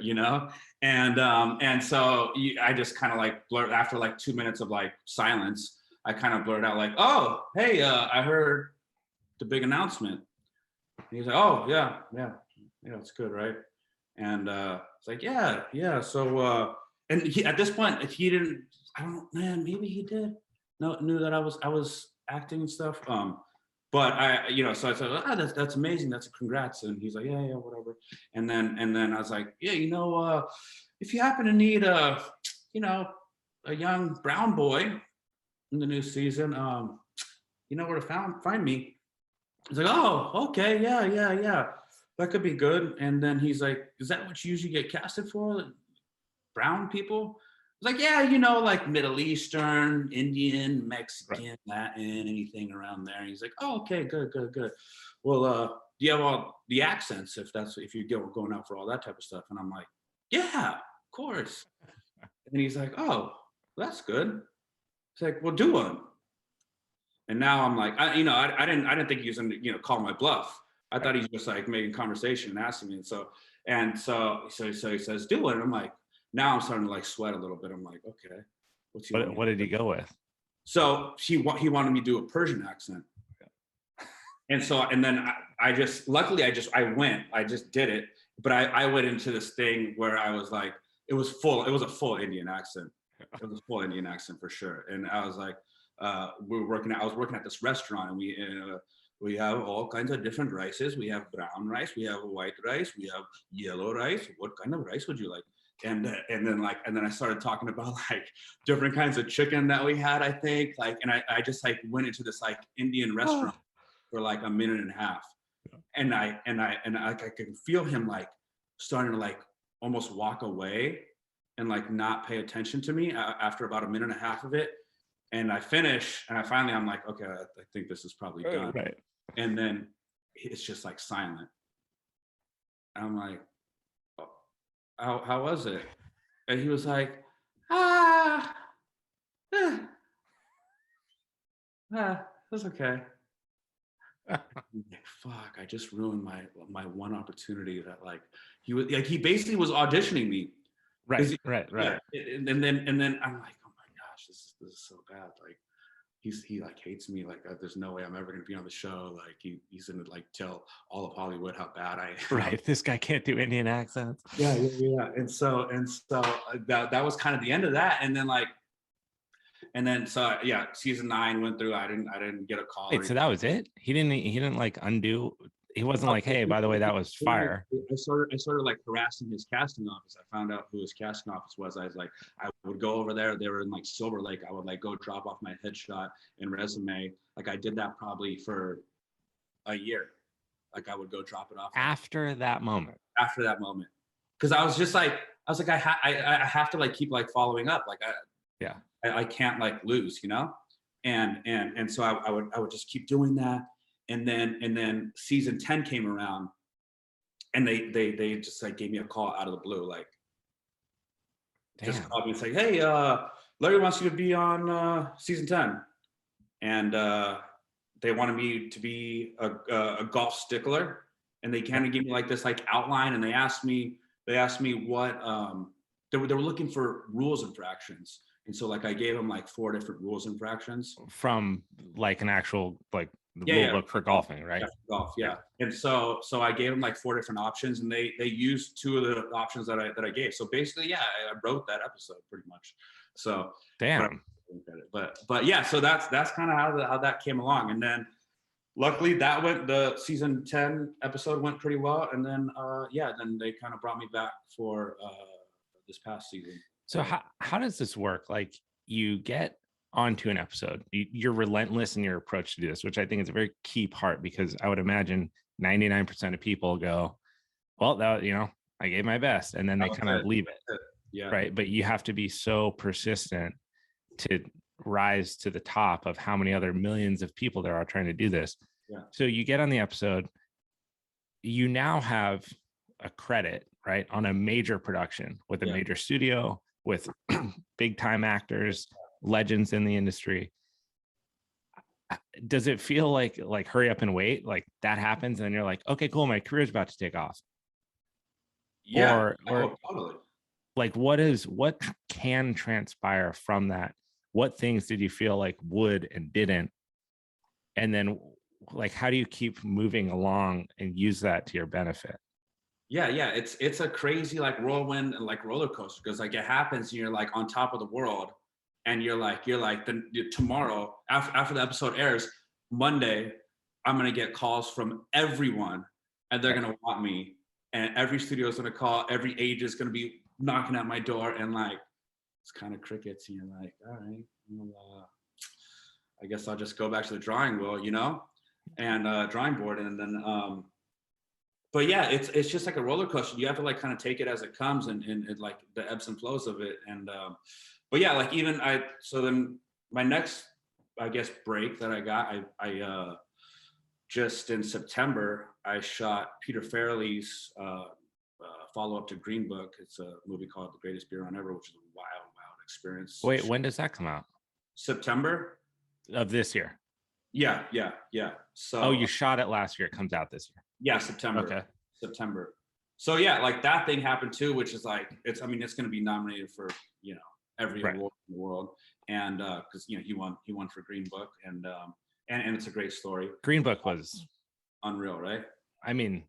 Speaker 2: and so I just kind of like blurt, after like 2 minutes of like silence, I kind of blurted out like, oh, hey, I heard the big announcement. And he's like, oh, yeah, it's good, right? And it's like, yeah. So and he, at this point, he didn't, I don't know, man, maybe he did knew that I was acting and stuff. But so I said, that's amazing. That's a congrats. And he's like, yeah, whatever. And then I was like, yeah, if you happen to need a young brown boy in the new season, you know where to find me. He's like, oh, okay, yeah. That could be good. And then he's like, is that what you usually get casted for? Brown people? Like, yeah, like Middle Eastern, Indian, Mexican, right, Latin, anything around there. And he's like, oh, okay, good. Well, do you have all the accents if you're going out for all that type of stuff? And I'm like, yeah, of course. And he's like, oh, that's good. It's like, well, do one. And now I'm like, I didn't think he was going to, call my bluff. I thought he's just like making conversation and asking me. And so he says, do it. And I'm like, now I'm starting to like sweat a little bit. I'm like, okay,
Speaker 1: what did he go with?
Speaker 2: So he wanted me to do a Persian accent. And then I just did it. But I went into this thing where I was like, it was a full Indian accent. It was a full Indian accent for sure. And I was like, I was working at this restaurant, and we have all kinds of different rices. We have brown rice, we have white rice, we have yellow rice. What kind of rice would you like? And then I started talking about like different kinds of chicken that we had, I think, like, and I just like went into this like Indian restaurant for like a minute and a half. And I could feel him like starting to like almost walk away and like not pay attention to me after about a minute and a half of it. And I finish, and I'm like, okay, I think this is probably done.
Speaker 1: Right.
Speaker 2: And then it's just like silent. I'm like, how was it? And he was like, it was okay. Fuck, I just ruined my one opportunity that like he basically was auditioning me.
Speaker 1: Right.
Speaker 2: Yeah. And then I'm like, oh my gosh, this is so bad. Like he like hates me. Like there's no way I'm ever gonna be on the show. Like he's gonna like tell all of Hollywood how bad I am.
Speaker 1: Right. This guy can't do Indian accents.
Speaker 2: Yeah. And so that was kind of the end of that. Season 9 went through. I didn't get a call.
Speaker 1: Wait, so that was it? He didn't like undo. He wasn't like, hey, by the way, that was fire.
Speaker 2: I started like harassing his casting office. I found out who his casting office was. I was like, I would go over there. They were in like Silver Lake. I would like go drop off my headshot and resume. Like I did that probably for a year. Like I would go drop it off.
Speaker 1: After that moment.
Speaker 2: Because I was like, I have to like keep like following up. Like I can't like lose, and so I would just keep doing that. And then season 10 came around, and they just like gave me a call out of the blue, like just called me and said, hey, Larry wants you to be on season 10. And they wanted me to be a golf stickler, and they kind of gave me like this like outline, and they asked me what they were looking for rules infractions. And so like I gave him like 4 different rules infractions
Speaker 1: from like an actual like the
Speaker 2: Yeah,
Speaker 1: rule
Speaker 2: yeah.
Speaker 1: book for golfing, right?
Speaker 2: Yeah, for golf, yeah. And so I gave them like 4 different options, and they used 2 of the options that I gave. So basically, yeah, I wrote that episode pretty much. So
Speaker 1: Damn.
Speaker 2: but yeah, so that's kind of how that came along. And then luckily the season 10 episode went pretty well. And then then they kind of brought me back for this past season.
Speaker 1: So how does this work? Like you get onto an episode, you're relentless in your approach to do this, which I think is a very key part, because I would imagine 99% of people go, well, that, I gave my best, and then they kind of leave it.
Speaker 2: Yeah.
Speaker 1: Right. But you have to be so persistent to rise to the top of how many other millions of people there are trying to do this.
Speaker 2: Yeah.
Speaker 1: So you get on the episode, you now have a credit, right, on a major production with a major studio, with big time actors, legends in the industry. Does it feel like hurry up and wait, like that happens and you're like, okay, cool, my career's about to take off?
Speaker 2: Yeah.
Speaker 1: Or
Speaker 2: totally.
Speaker 1: Like what can transpire from that? What things did you feel like would and didn't? And then like, how do you keep moving along and use that to your benefit?
Speaker 2: Yeah, it's a crazy like whirlwind and like roller coaster, because like it happens and you're like on top of the world, and you're like then tomorrow after the episode airs, Monday, I'm gonna get calls from everyone, and they're gonna want me, and every studio is gonna call, every agent is gonna be knocking at my door, and like it's kind of crickets, and you're like, all right, well, I guess I'll just go back to the drawing board, and drawing board, and then but yeah, it's just like a roller coaster. You have to like kind of take it as it comes, and like the ebbs and flows of it. And but yeah, like even so then my next, I guess, break that I got, I just in September, I shot Peter Farrelley's follow up to Green Book. It's a movie called The Greatest Beer Run Ever, which is a wild experience.
Speaker 1: Wait, when does that come out?
Speaker 2: September
Speaker 1: of this year.
Speaker 2: Yeah. So
Speaker 1: you shot it last year. It comes out this year.
Speaker 2: Yeah, September.
Speaker 1: Okay.
Speaker 2: September. So yeah, like that thing happened too, which is like it's going to be nominated for every award in the world, and because he won for Green Book, and it's a great story.
Speaker 1: Green Book was
Speaker 2: unreal, right?
Speaker 1: I mean,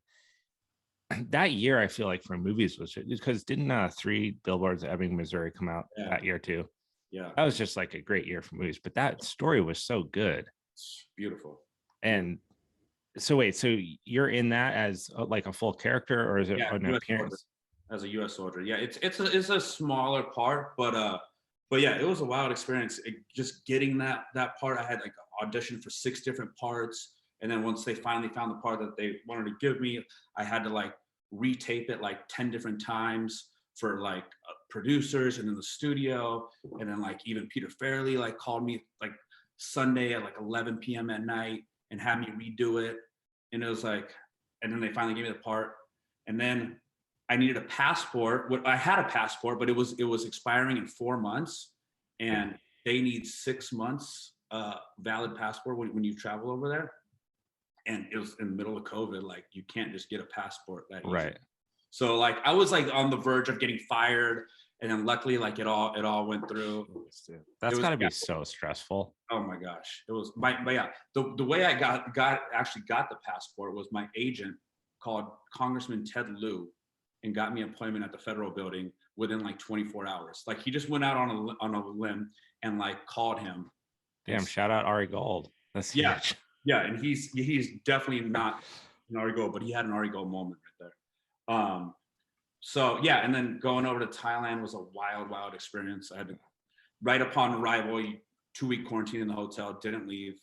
Speaker 1: that year I feel like for movies was because didn't 3 Billboards of Ebbing, Missouri come out that year too?
Speaker 2: Yeah,
Speaker 1: that was just like a great year for movies. But that story was so good.
Speaker 2: It's beautiful.
Speaker 1: And so wait, so you're in that as like a full character, or is it an appearance?
Speaker 2: As a U.S. soldier, yeah, it's a smaller part, but yeah, it was a wild experience. Just getting that part, I had like auditioned for 6 different parts, and then once they finally found the part that they wanted to give me, I had to like retape it like 10 different times for like producers and in the studio, and then like even Peter Farrelley like called me like Sunday at like 11 p.m. at night and had me redo it. And it was like, and then they finally gave me the part. And then I needed a passport. I had a passport, but it was expiring in 4 months, and they need 6 months valid passport when you travel over there. And it was in the middle of COVID. Like you can't just get a passport that easy. Right. So like I was like on the verge of getting fired, and then luckily like it all went through.
Speaker 1: That's got to be so stressful.
Speaker 2: Oh my gosh, it was but yeah, the way I got the passport was my agent called Congressman Ted Lieu and got me an appointment at the federal building within like 24 hours. Like he just went out on a limb and like called him.
Speaker 1: Damn, shout out Ari Gold. That's huge.
Speaker 2: Yeah, and he's definitely not an Ari Gold, but he had an Ari Gold moment right there. So yeah, and then going over to Thailand was a wild experience. I had to, right upon arrival, 2-week quarantine in the hotel, didn't leave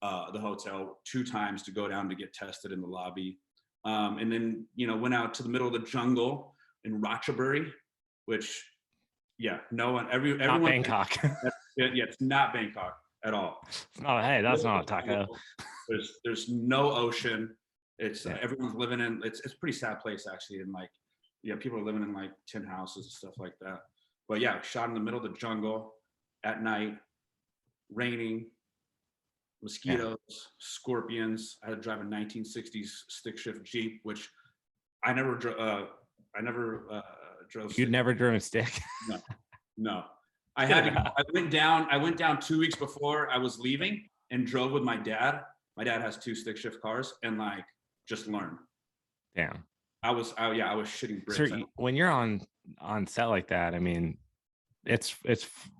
Speaker 2: the hotel 2 times to go down to get tested in the lobby. And then, went out to the middle of the jungle in Ratchaburi, which, everyone. Not
Speaker 1: Bangkok.
Speaker 2: It's not Bangkok at all.
Speaker 1: Hey, that's not a taco.
Speaker 2: There's no ocean. It's everyone's living in. It's a pretty sad place actually, and like. Yeah, people are living in like tin houses and stuff like that. But yeah, shot in the middle of the jungle at night, raining, mosquitoes, scorpions. I had to drive a 1960s stick shift Jeep, which I never drove.
Speaker 1: You'd never drove a stick?
Speaker 2: No. I had to. I went down. I went down 2 weeks before I was leaving and drove with my dad. My dad has 2 stick shift cars, and like just learned.
Speaker 1: Damn.
Speaker 2: I was shitting
Speaker 1: So
Speaker 2: bricks.
Speaker 1: when you're on set like that, I mean, it's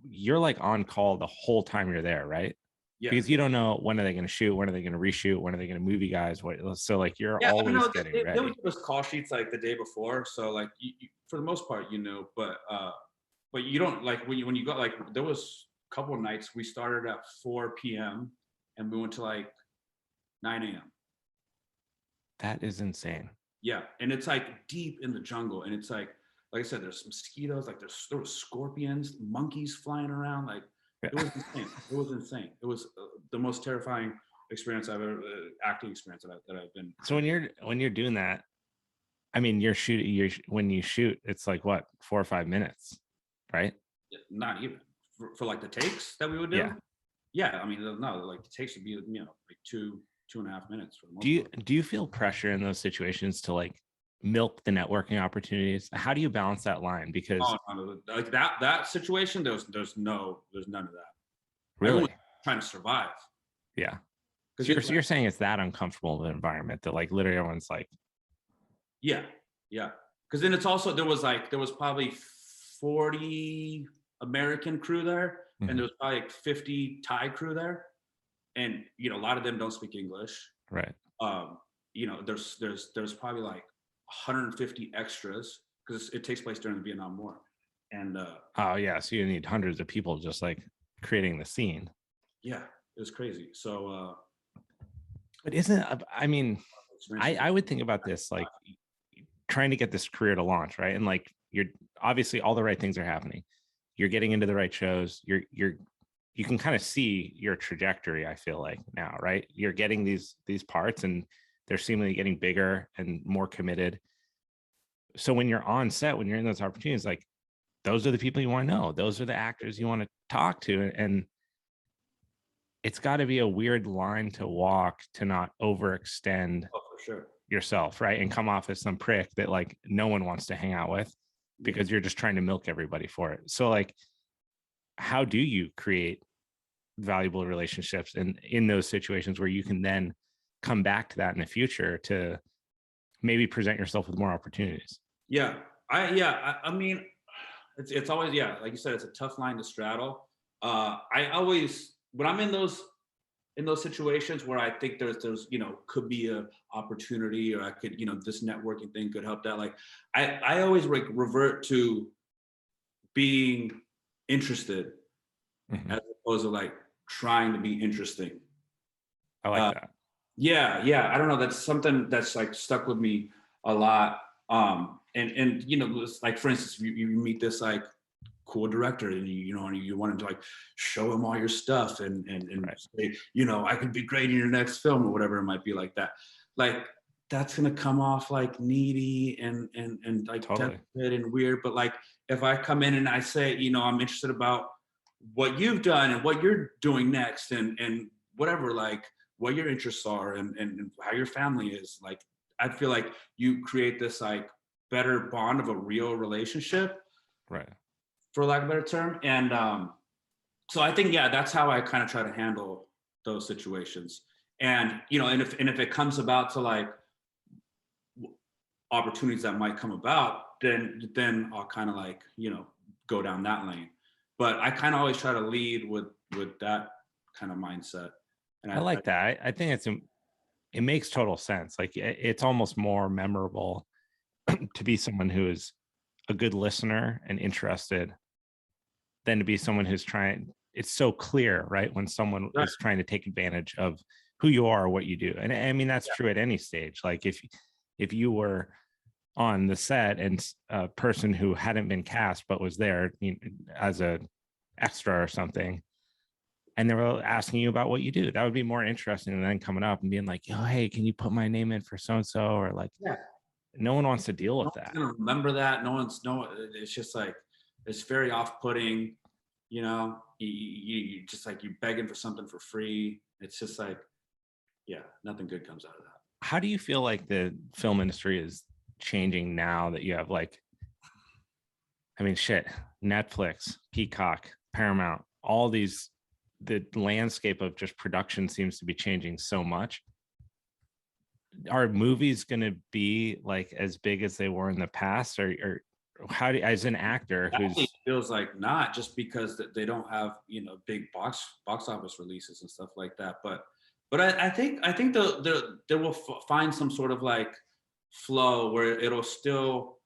Speaker 1: you're like on call the whole time you're there, right?
Speaker 2: Yeah.
Speaker 1: Because you don't know when are they going to shoot, when are they going to reshoot, when are they going to move you guys, what, so like you're always getting ready.
Speaker 2: They would give us call sheets like the day before, so like you, for the most part, you know, but you don't like when you go, like there was a couple of nights we started at 4 p.m. and we went to like 9 a.m.
Speaker 1: That is insane.
Speaker 2: Yeah, and it's like deep in the jungle, and it's like I said, there's mosquitoes, like there were scorpions, monkeys flying around, like it was insane. It was insane. It was the most terrifying experience I've ever acting experience that I've been.
Speaker 1: So when you're doing that, I mean, when you shoot, it's like what, 4 or 5 minutes, right?
Speaker 2: Not even for like the takes that we would do.
Speaker 1: Yeah.
Speaker 2: Yeah, I mean, no, like the takes would be, you know, like 2.5 minutes for the most part.
Speaker 1: Do you feel pressure in those situations to like milk the networking opportunities? How do you balance that line? Because
Speaker 2: no, like that situation, there's none of that.
Speaker 1: really
Speaker 2: everyone's trying to survive.
Speaker 1: Yeah, because you're saying it's that uncomfortable of an environment that like literally everyone's like,
Speaker 2: yeah, because then it's also there was probably 40 American crew there, and there was probably like 50 Thai crew there, and you know a lot of them don't speak English,
Speaker 1: right?
Speaker 2: You know, there's probably like 150 extras because it takes place during the Vietnam War, and
Speaker 1: oh yeah, so you need hundreds of people just like creating the scene.
Speaker 2: Yeah, it was crazy. So
Speaker 1: but isn't, I mean, I would think about this like trying to get this career to launch, right? And like you're obviously all the right things are happening, you're getting into the right shows, you can kind of see your trajectory, I feel like now, right? You're getting these parts and they're seemingly getting bigger and more committed. So when you're on set, when you're in those opportunities, like those are the people you want to know, those are the actors you want to talk to, and it's got to be a weird line to walk to not overextend
Speaker 2: for sure
Speaker 1: yourself, right? And come off as some prick that like no one wants to hang out with because you're just trying to milk everybody for it. So like, how do you create valuable relationships in those situations where you can then come back to that in the future to maybe present yourself with more opportunities?
Speaker 2: I mean, it's always, like you said, it's a tough line to straddle. I always, when I'm in those situations where I think there's you know could be a opportunity, or I could, you know, this networking thing could help that, like I always revert to being interested as opposed to like trying to be interesting.
Speaker 1: I like that.
Speaker 2: Yeah, I don't know, that's something that's like stuck with me a lot. And you know, like for instance, you meet this like cool director, and you know, and you wanted to like show him all your stuff and right. Say, you know, I could be great in your next film or whatever it might be, like that. Like that's gonna come off like needy and like totally desperate and weird. But like if I come in and I say, you know, I'm interested about what you've done and what you're doing next and whatever, like what your interests are and how your family is, like I feel like you create this like better bond of a real relationship,
Speaker 1: right,
Speaker 2: for lack of a better term. And so I think, that's how I kind of try to handle those situations. And, you know, and if it comes about to like opportunities that might come about, then I'll kind of like, you know, go down that lane. But I kind of always try to lead with that kind of mindset. And
Speaker 1: I like that. I think it makes total sense. Like it's almost more memorable to be someone who is a good listener and interested than to be someone who's trying. It's so clear, right? When someone is trying to take advantage of who you are, what you do. And I mean, that's true at any stage. Like if you were on the set and a person who hadn't been cast, but was there, you know, as a extra or something, and they were asking you about what you do, that would be more interesting than then coming up and being like, oh, hey, can you put my name in for so-and-so? Or like, no one wants to deal with that.
Speaker 2: Gonna remember that. It's just like, it's very off-putting, you know, you just like, you begging for something for free. It's just like, nothing good comes out of that.
Speaker 1: How do you feel like the film industry is changing now that you have like, I mean, shit, Netflix, Peacock, Paramount, all these, the landscape of just production seems to be changing so much. Are movies going to be like as big as they were in the past, or how do, as an actor who's
Speaker 2: feels like not, just because they don't have, big box office releases and stuff like that. But I think they will find some sort of like flow where it'll still,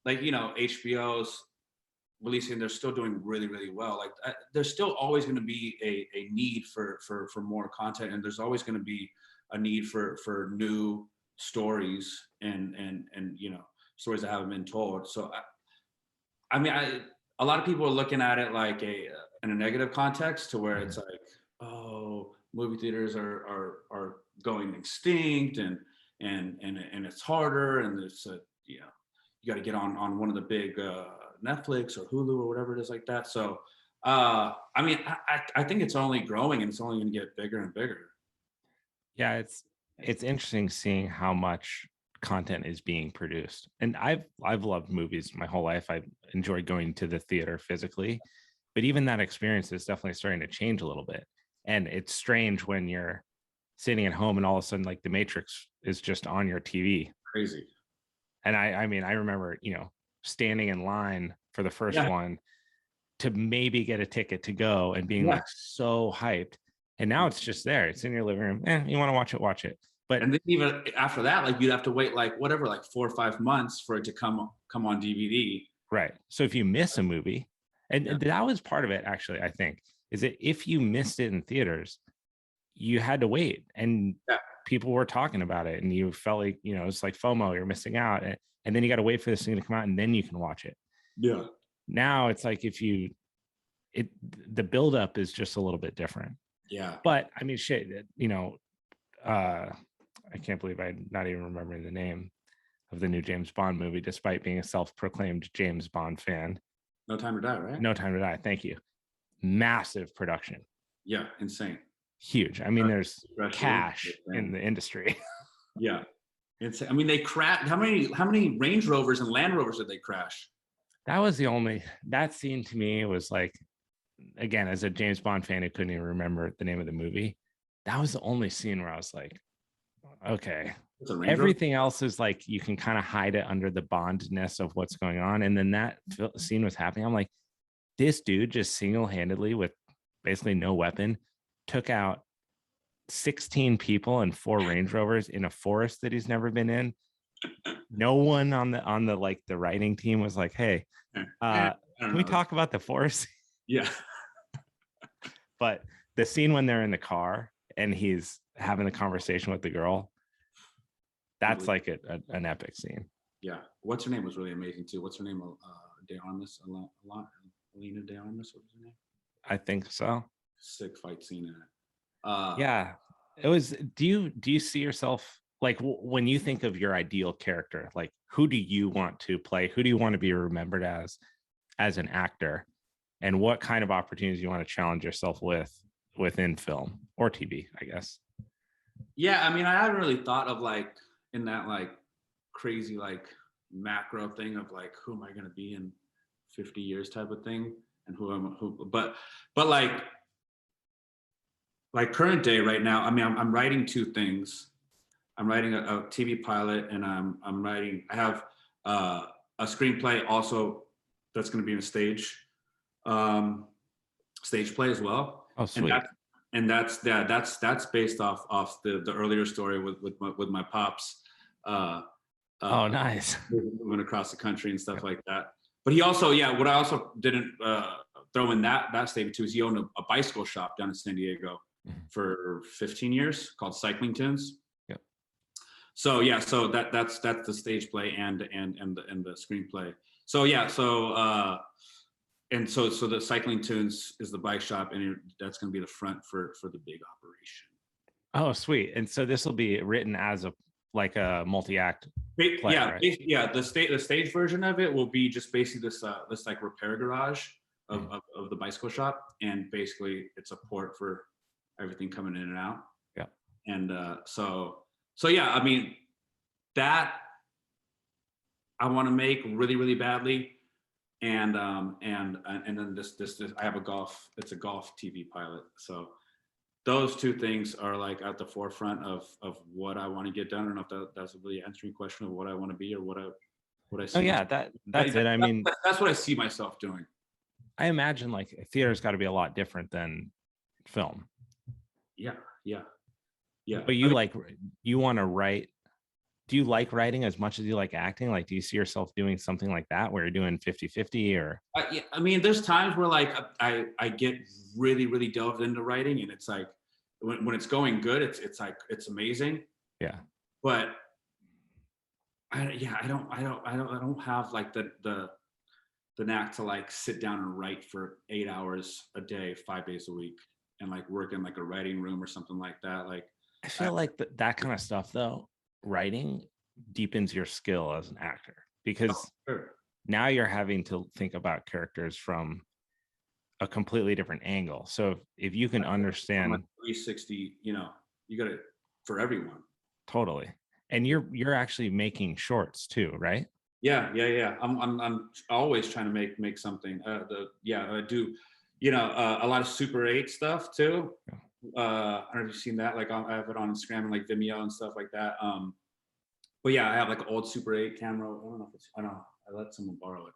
Speaker 2: like, HBO's releasing, they're still doing really, really well. Like, there's still always going to be a need for more content, and there's always going to be a need for new stories and stories that haven't been told. So I mean, a lot of people are looking at it like in a negative context, to where it's like, oh, movie theaters are going extinct, and it's harder, and it's you got to get on one of the big Netflix or Hulu or whatever it is like that. So I mean, I think it's only growing, and it's only going to get bigger and bigger.
Speaker 1: Yeah, it's interesting seeing how much content is being produced. And I've loved movies my whole life. I enjoyed going to the theater physically, but even that experience is definitely starting to change a little bit. And it's strange when you're sitting at home and all of a sudden, like, The Matrix is just on your TV.
Speaker 2: Crazy.
Speaker 1: And I mean, I remember, standing in line for the first one to maybe get a ticket to go and being like so hyped. And now it's just there. It's in your living room. You want to watch it. But
Speaker 2: and then even after that, like, you'd have to wait like 4 or 5 months for it to come on DVD.
Speaker 1: Right. So if you miss a movie, and that was part of it, actually, I think, is that if you missed it in theaters, you had to wait, and people were talking about it, and you felt like, it's like FOMO, you're missing out. And then you got to wait for this thing to come out, and then you can watch it.
Speaker 2: Yeah.
Speaker 1: Now it's like the buildup is just a little bit different.
Speaker 2: Yeah.
Speaker 1: But I mean, shit, I can't believe I'm not even remembering the name of the new James Bond movie, despite being a self-proclaimed James Bond fan.
Speaker 2: No Time to Die, right?
Speaker 1: No Time to Die. Thank you. Massive production.
Speaker 2: Yeah, insane.
Speaker 1: Huge. I mean, there's cash in the industry.
Speaker 2: Yeah. I mean, they crashed. How many Range Rovers and Land Rovers did they crash?
Speaker 1: That scene to me was like, again, as a James Bond fan who couldn't even remember the name of the movie, that was the only scene where I was like, okay. Everything else is like, you can kind of hide it under the Bondness of what's going on. And then that scene was happening. I'm like, this dude just single-handedly, with basically no weapon, took out 16 people and 4 Range Rovers in a forest that he's never been in. No one on the like the writing team was like, hey, can we talk about the forest?
Speaker 2: Yeah.
Speaker 1: But the scene when they're in the car and he's having the conversation with the girl, that's like an epic scene.
Speaker 2: Yeah. What's her name was really amazing too. What's her name? De Armas, Alina De Armas, what was her name?
Speaker 1: I think so.
Speaker 2: Sick fight scene in it.
Speaker 1: Yeah. It was, do you see yourself, like, when you think of your ideal character, like, who do you want to play? Who do you want to be remembered as an actor? And what kind of opportunities you want to challenge yourself within film or TV, I guess?
Speaker 2: Yeah, I mean, I hadn't really thought of like in that like crazy like macro thing of like, who am I going to be in 50 years type of thing, and but like current day right now, I mean, I'm writing 2 things. I'm writing a TV pilot, and I have a screenplay also that's going to be in a stage play as well.
Speaker 1: Oh, sweet.
Speaker 2: And that's based off the earlier story with my pops.
Speaker 1: Oh, nice.
Speaker 2: Moving across the country and stuff like that. But he also, what I also didn't throw in that statement too is he owned a bicycle shop down in San Diego for 15 years called Cycling Tunes.
Speaker 1: Yeah.
Speaker 2: So so that's the stage play and the screenplay. So so the Cycling Tunes is the bike shop, and that's going to be the front for the big operation.
Speaker 1: Oh, sweet. And so this will be written as a multi-act play, right?
Speaker 2: The stage version of it will be just basically this like repair garage of the bicycle shop, and basically it's a port for everything coming in and out.
Speaker 1: Yeah.
Speaker 2: And so I mean, that I want to make really, really badly. and then this I have it's a golf TV pilot. So those two things are like at the forefront of what I want to get done. I don't know if that's a really answering question of what I want to be or what I
Speaker 1: Oh
Speaker 2: see
Speaker 1: yeah, that's it. I mean,
Speaker 2: that's what I see myself doing.
Speaker 1: I imagine like theater's got to be a lot different than film.
Speaker 2: Yeah.
Speaker 1: But you want to write. Do you like writing as much as you like acting? Like, do you see yourself doing something like that where you're doing 50-50 or?
Speaker 2: Yeah, I mean, there's times where like I get really delved into writing, and it's like when it's going good, it's like it's amazing.
Speaker 1: Yeah.
Speaker 2: But I don't have like the knack to like sit down and write for 8 hours a day, 5 days a week, and like work in like a writing room or something like that. Like
Speaker 1: I feel like that kind of stuff though, writing deepens your skill as an actor because now you're having to think about characters from a completely different angle. So if you can understand
Speaker 2: 360, you got it for everyone.
Speaker 1: Totally. And you're actually making shorts too, right?
Speaker 2: Yeah. I'm always trying to make something. I do, a lot of Super 8 stuff too. I don't know if you've seen that. Like I have it on Instagram and like Vimeo and stuff like that. But yeah, I have like an old Super 8 camera. I let someone borrow it.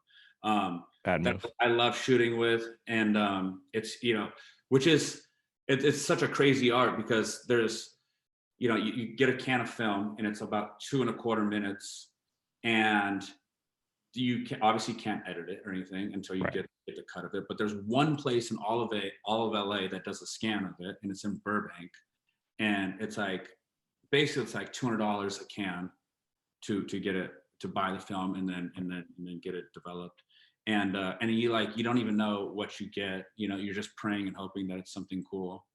Speaker 1: Bad move.
Speaker 2: I love shooting with, and it's which is it's such a crazy art because there's you get a can of film and it's about 2.25 minutes, and you obviously can't edit it or anything until you get the cut of it. But there's one place in all of LA that does a scan of it, and it's in Burbank, and it's like basically it's like $200 a can to get it, to buy the film and then get it developed. And you don't even know what you get. You're just praying and hoping that it's something cool.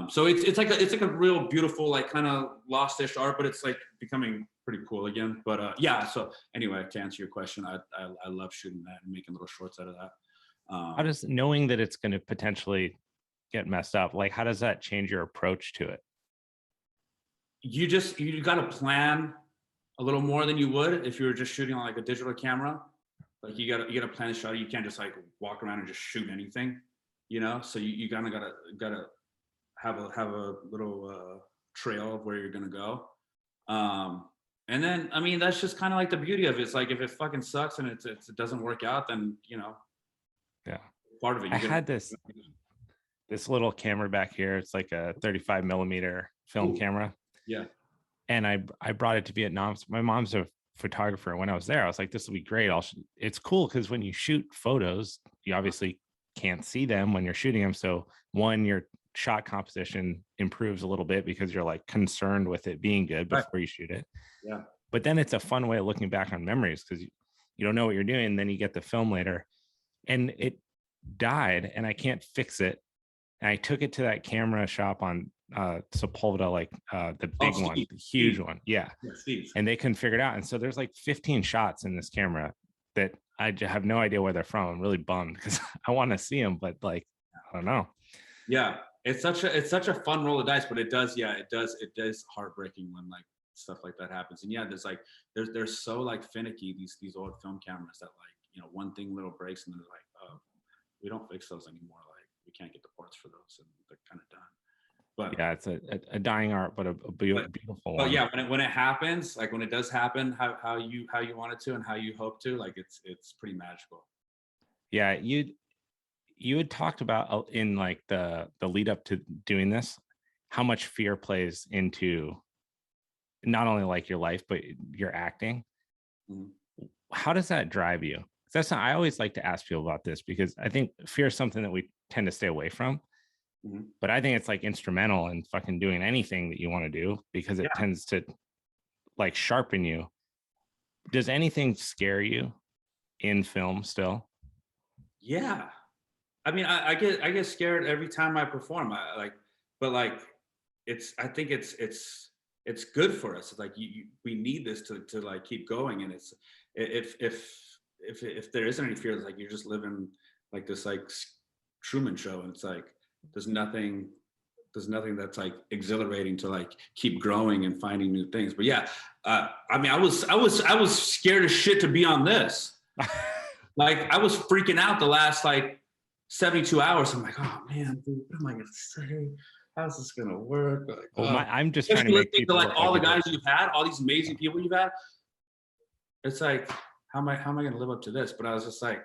Speaker 2: So it's like a real beautiful, like kind of lost-ish art, but it's like becoming pretty cool again. But yeah. So anyway, to answer your question, I love shooting that and making little shorts out of that.
Speaker 1: How does knowing that it's going to potentially get messed up, like how does that change your approach to it?
Speaker 2: You got to plan a little more than you would if you were just shooting on like a digital camera. Like you gotta plan a shot. You can't just like walk around and just shoot anything, So you kind of gotta have a little trail of where you're gonna go. And then I mean that's just kind of like the beauty of it. It's like if it fucking sucks and it doesn't work out, then
Speaker 1: yeah,
Speaker 2: part of it.
Speaker 1: I had this little camera back here. It's like a 35 millimeter film camera.
Speaker 2: Yeah.
Speaker 1: And I brought it to Vietnam. My mom's a photographer. When I was there, I was like, this will be great. It's cool because when you shoot photos, you obviously can't see them when you're shooting them. So one, your shot composition improves a little bit because you're like concerned with it being good before you shoot it.
Speaker 2: Yeah.
Speaker 1: But then it's a fun way of looking back on memories because you don't know what you're doing. And then you get the film later and it died and I can't fix it. And I took it to that camera shop on Sepulveda, like the big one, the huge one. Yeah. And they couldn't figure it out. And so there's like 15 shots in this camera that I have no idea where they're from. I'm really bummed because I want to see them, but like, I don't know.
Speaker 2: Yeah. It's such a fun roll of dice, but it does heartbreaking when like stuff like that happens. And yeah, they're so like finicky, these old film cameras that like, one thing little breaks and they're like, oh, we don't fix those anymore. Like we can't get the parts for those and they're kind of done. But
Speaker 1: yeah, it's a dying art, but a beautiful one.
Speaker 2: But yeah, when it happens, like when it does happen, how you want it to and how you hope to, like it's pretty magical.
Speaker 1: Yeah, you had talked about in like the lead up to doing this, how much fear plays into not only like your life but your acting. Mm-hmm. How does that drive you? I always like to ask people about this because I think fear is something that we tend to stay away from. Mm-hmm. But I think it's like instrumental in fucking doing anything that you want to do because it tends to like sharpen you. Does anything scare you in film still?
Speaker 2: Yeah. I mean, I get scared every time I perform. I think it's good for us. It's like we need this to like keep going. And it's if there isn't any fear, it's like you're just living like this like Truman Show, and it's like there's nothing that's like exhilarating to like keep growing and finding new things. But yeah, I mean, I was scared as shit to be on this. Like I was freaking out the last like 72 hours. I'm like, oh man, dude, what am I gonna say? How's this gonna work? Like,
Speaker 1: Well, I'm just trying to
Speaker 2: especially
Speaker 1: make
Speaker 2: listening to
Speaker 1: people
Speaker 2: like
Speaker 1: look
Speaker 2: all the
Speaker 1: like
Speaker 2: guys you've had, all these amazing people you've had. It's like, how am I gonna live up to this? But I was just like,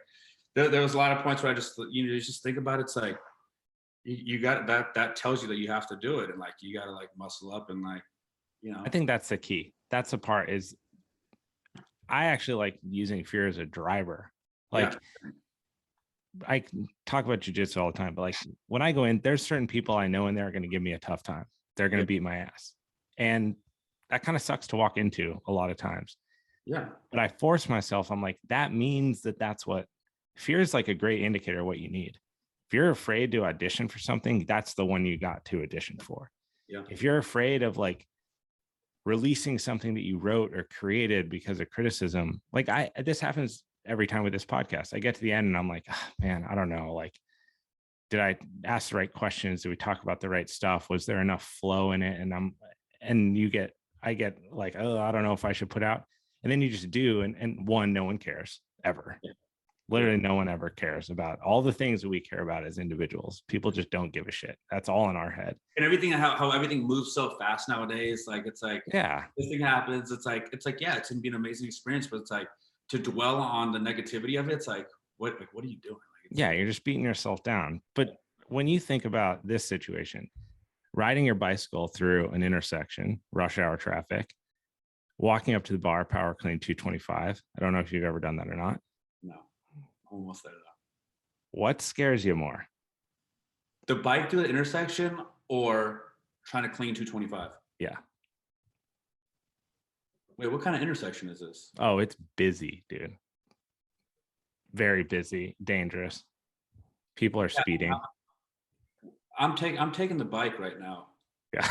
Speaker 2: there was a lot of points where I just, you just think about it. It's like you got that tells you that you have to do it, and like you got to like muscle up and like,
Speaker 1: I think that's the key. That's the part is I actually like using fear as a driver. Like I talk about jujitsu all the time, but like when I go in, there's certain people I know in there are going to give me a tough time. They're going to beat my ass. And that kind of sucks to walk into a lot of times.
Speaker 2: Yeah.
Speaker 1: But I force myself. I'm like, that means that's what fear is, like a great indicator of what you need. If you're afraid to audition for something, that's the one you got to audition for.
Speaker 2: Yeah.
Speaker 1: If you're afraid of like releasing something that you wrote or created because of criticism, like this happens every time with this podcast. I get to the end and I'm like, oh, man, I don't know. Like, did I ask the right questions? Did we talk about the right stuff? Was there enough flow in it? And I get like, oh, I don't know if I should put out. And then you just do. And one, no one cares ever.
Speaker 2: Yeah.
Speaker 1: Literally no one ever cares about all the things that we care about as individuals. People just don't give a shit. That's all in our head.
Speaker 2: And everything, how everything moves so fast nowadays. Like, it's like, this thing happens. It's like, yeah, it's gonna be an amazing experience, but it's like to dwell on the negativity of it. It's like, what are you doing? Like,
Speaker 1: you're just beating yourself down. But when you think about this situation, riding your bicycle through an intersection, rush hour traffic, walking up to the bar, power clean 225. I don't know if you've ever done that or not.
Speaker 2: No, almost set it up.
Speaker 1: What scares you more?
Speaker 2: The bike through the intersection or trying to clean 225?
Speaker 1: Yeah.
Speaker 2: Wait, what kind of intersection is this?
Speaker 1: Oh, it's busy, dude. Very busy, dangerous. People are speeding.
Speaker 2: I'm taking the bike right now.
Speaker 1: Yeah.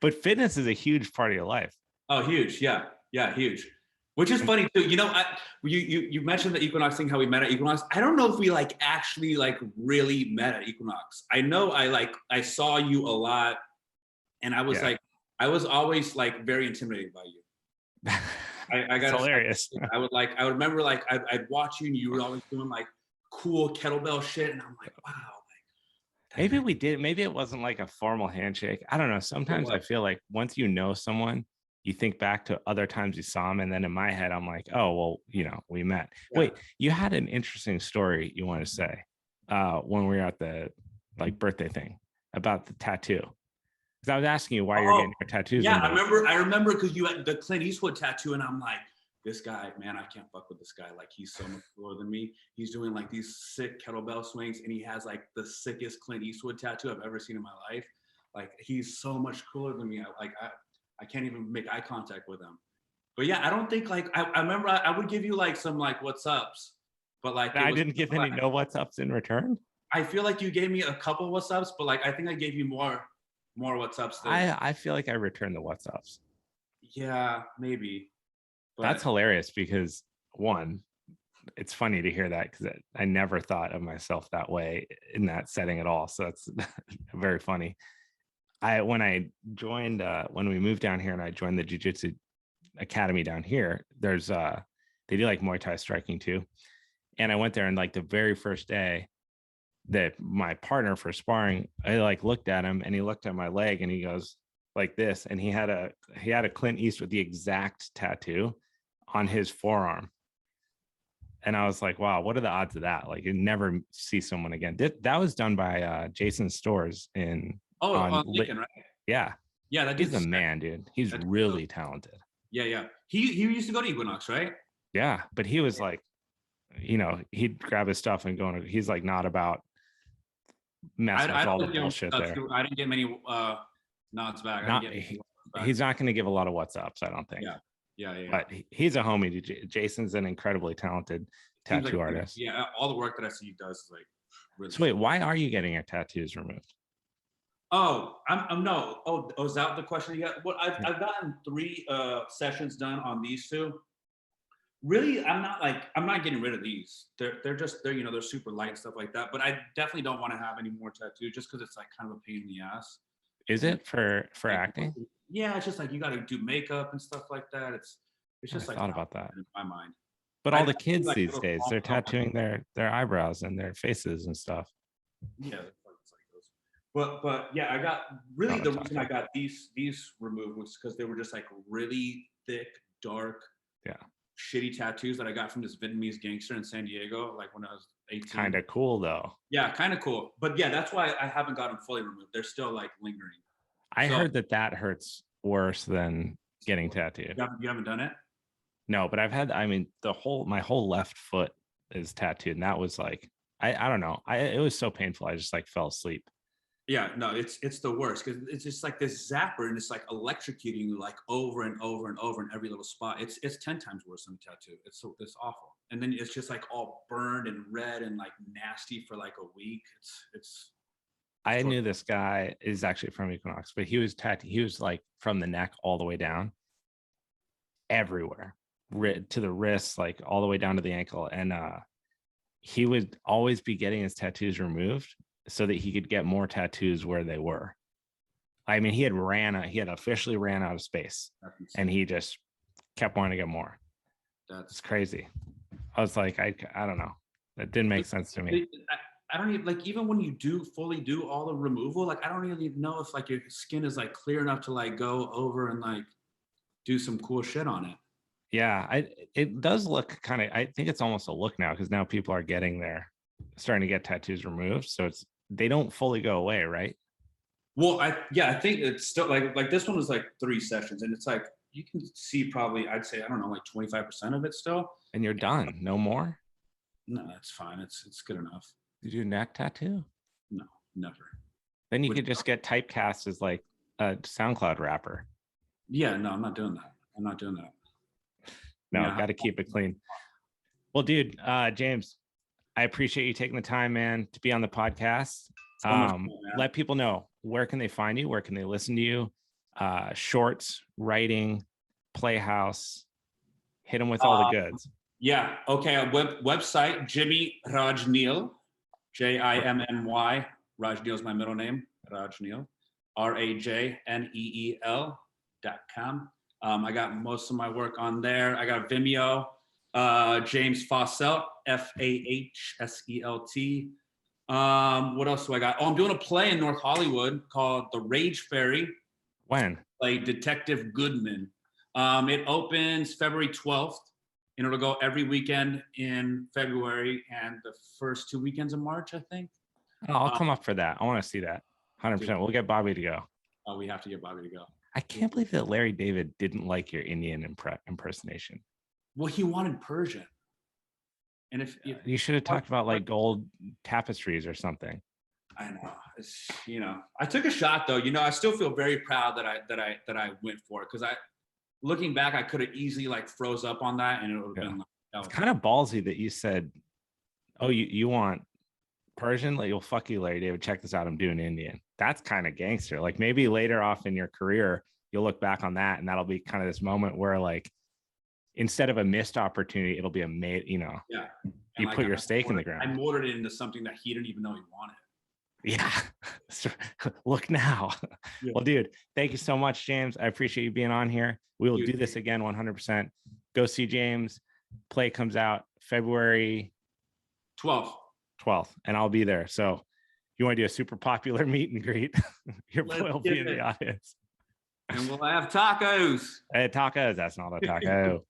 Speaker 1: But fitness is a huge part of your life.
Speaker 2: Oh, huge. Yeah, huge. Which is funny too. You know, you mentioned the Equinox thing, how we met at Equinox. I don't know if we like actually like really met at Equinox. I know I saw you a lot, and I was like, I was always like very intimidated by you. I got
Speaker 1: hilarious.
Speaker 2: I would remember like I'd watch you and you were always doing like cool kettlebell shit, and I'm like, wow.
Speaker 1: Maybe we did. Maybe it wasn't like a formal handshake. I don't know. Sometimes I feel like once you know someone, you think back to other times you saw them, and then in my head, I'm like, oh well, we met. Yeah. Wait, you had an interesting story you want to say when we were at the like birthday thing about the tattoo. Because I was asking you why you're getting your tattoos.
Speaker 2: Yeah, I remember because you had the Clint Eastwood tattoo, and I'm like, this guy, man, I can't fuck with this guy. Like, he's so much cooler than me. He's doing like these sick kettlebell swings, and he has like the sickest Clint Eastwood tattoo I've ever seen in my life. Like, he's so much cooler than me. I can't even make eye contact with him. But yeah, I don't think like I remember I would give you like some like what's ups, but like
Speaker 1: I didn't give any no what's ups in return.
Speaker 2: I feel like you gave me a couple what's ups, but like I think I gave you more what's ups.
Speaker 1: I feel like I returned the what's ups.
Speaker 2: Yeah, maybe.
Speaker 1: But that's hilarious because one, it's funny to hear that because I never thought of myself that way in that setting at all. So that's very funny. When I joined, when we moved down here and I joined the Jiu-Jitsu Academy down here, there's they do like Muay Thai striking too. And I went there and like the very first day that my partner for sparring, I like looked at him and he looked at my leg and he goes like this. And he had a Clint Eastwood, the exact tattoo on his forearm. And I was like, wow, what are the odds of that? Like you never see someone again. That was done by Jason Stores in
Speaker 2: on Lincoln, right?
Speaker 1: Yeah.
Speaker 2: Yeah, that
Speaker 1: he's a man, dude. He's really talented.
Speaker 2: Yeah. He used to go to Equinox, right?
Speaker 1: Yeah, but he was like, he'd grab his stuff and go. He's like not about messing with all the bullshit there.
Speaker 2: I didn't get many nods back.
Speaker 1: He's not going to give a lot of what's ups, I don't think.
Speaker 2: Yeah.
Speaker 1: But he's a homie. Jason's an incredibly talented tattoo artist.
Speaker 2: Yeah, all the work that I see he does is like really.
Speaker 1: So wait, why are you getting your tattoos removed?
Speaker 2: Oh, I'm no. Oh, is that the question you got? Well, I've gotten 3 sessions done on these 2. Really, I'm not getting rid of these. They're super light and stuff like that. But I definitely don't want to have any more tattoos just because it's like kind of a pain in the ass.
Speaker 1: Is it for acting?
Speaker 2: Yeah, it's just like you got to do makeup and stuff like that. It's just like
Speaker 1: thought about that
Speaker 2: in my mind.
Speaker 1: But all the kids
Speaker 2: like
Speaker 1: these days, they're tattooing their eyebrows and their faces and stuff.
Speaker 2: Yeah, but yeah, I got really the reason I got these removed was because they were just like really thick, dark, shitty tattoos that I got from this Vietnamese gangster in San Diego, like when I was 18.
Speaker 1: Kind of cool though.
Speaker 2: Yeah, kind of cool. But yeah, that's why I haven't got them fully removed. They're still like lingering.
Speaker 1: I heard that hurts worse than getting tattooed.
Speaker 2: You haven't done it?
Speaker 1: No, but I've had, I mean, my whole left foot is tattooed. And that was like, I don't know. It was so painful. I just like fell asleep.
Speaker 2: Yeah, no, it's the worst because it's just like this zapper and it's like electrocuting you like over and over and over in every little spot. It's 10 times worse than a tattoo. It's awful. And then it's just like all burned and red and like nasty for like a week.
Speaker 1: I knew this guy is actually from Equinox, but he was like from the neck all the way down, everywhere, to the wrist, like all the way down to the ankle. And he would always be getting his tattoos removed so that he could get more tattoos where they were. I mean, he had officially ran out of space and he just kept wanting to get more. That's crazy. I was like, I don't know. That didn't make sense to me.
Speaker 2: I don't even like, even when you fully do all the removal, like I don't even know if like your skin is like clear enough to like go over and like do some cool shit on it.
Speaker 1: Yeah, it does look kind of, I think it's almost a look now because now people are starting to get tattoos removed. So they don't fully go away, right?
Speaker 2: Well, I think it's still like this one was like 3 sessions and it's like, you can see probably, I'd say, I don't know, like 25% of it still.
Speaker 1: And you're done. No more?
Speaker 2: No, that's fine. It's good enough.
Speaker 1: Did you do a neck tattoo?
Speaker 2: No, never.
Speaker 1: Then you could just get typecast as like a SoundCloud rapper.
Speaker 2: Yeah, no, I'm not doing that.
Speaker 1: No, got to keep it clean. Well, dude, James, I appreciate you taking the time, man, to be on the podcast. Let people know, where can they find you? Where can they listen to you? Shorts, writing, Playhouse, hit them with all the goods.
Speaker 2: Yeah. Okay. Website, Jimmy Rajneel, Jimmy. Rajneel is my middle name. Rajneel, RAJNEEL.com. I got most of my work on there. I got Vimeo, James Fahselt, Fahselt. What else do I got? Oh, I'm doing a play in North Hollywood called The Rage Fairy.
Speaker 1: When?
Speaker 2: Play Detective Goodman. It opens February 12th, and it'll go every weekend in February and the first 2 weekends of March, I think.
Speaker 1: Oh, I'll come up for that. I want to see that. 100%. We'll get Bobby to go.
Speaker 2: Oh, we have to get Bobby to go.
Speaker 1: I can't believe that Larry David didn't like your Indian impersonation.
Speaker 2: Well, he wanted Persian. And if
Speaker 1: you should have talked about like gold tapestries or something.
Speaker 2: I know. I took a shot though. I still feel very proud that I went for it because looking back, I could have easily like froze up on that, and it would have been.
Speaker 1: It's kind of ballsy that you said, "Oh, you want Persian? Like, you'll fuck you, Larry David. Check this out. I'm doing Indian." That's kind of gangster. Like maybe later off in your career, you'll look back on that, and that'll be kind of this moment where like, instead of a missed opportunity, it'll be a made. Yeah. You like, put your stake in the ground.
Speaker 2: I molded it into something that he didn't even know he wanted.
Speaker 1: Yeah. Look now. Yeah. Well, dude, thank you so much, James. I appreciate you being on here. We will do this again 100%. Go see James. Play comes out February
Speaker 2: 12th.
Speaker 1: And I'll be there. So you want to do a super popular meet and greet? Your boy will be in the audience.
Speaker 2: And we'll have tacos.
Speaker 1: Hey, tacos. That's not a taco.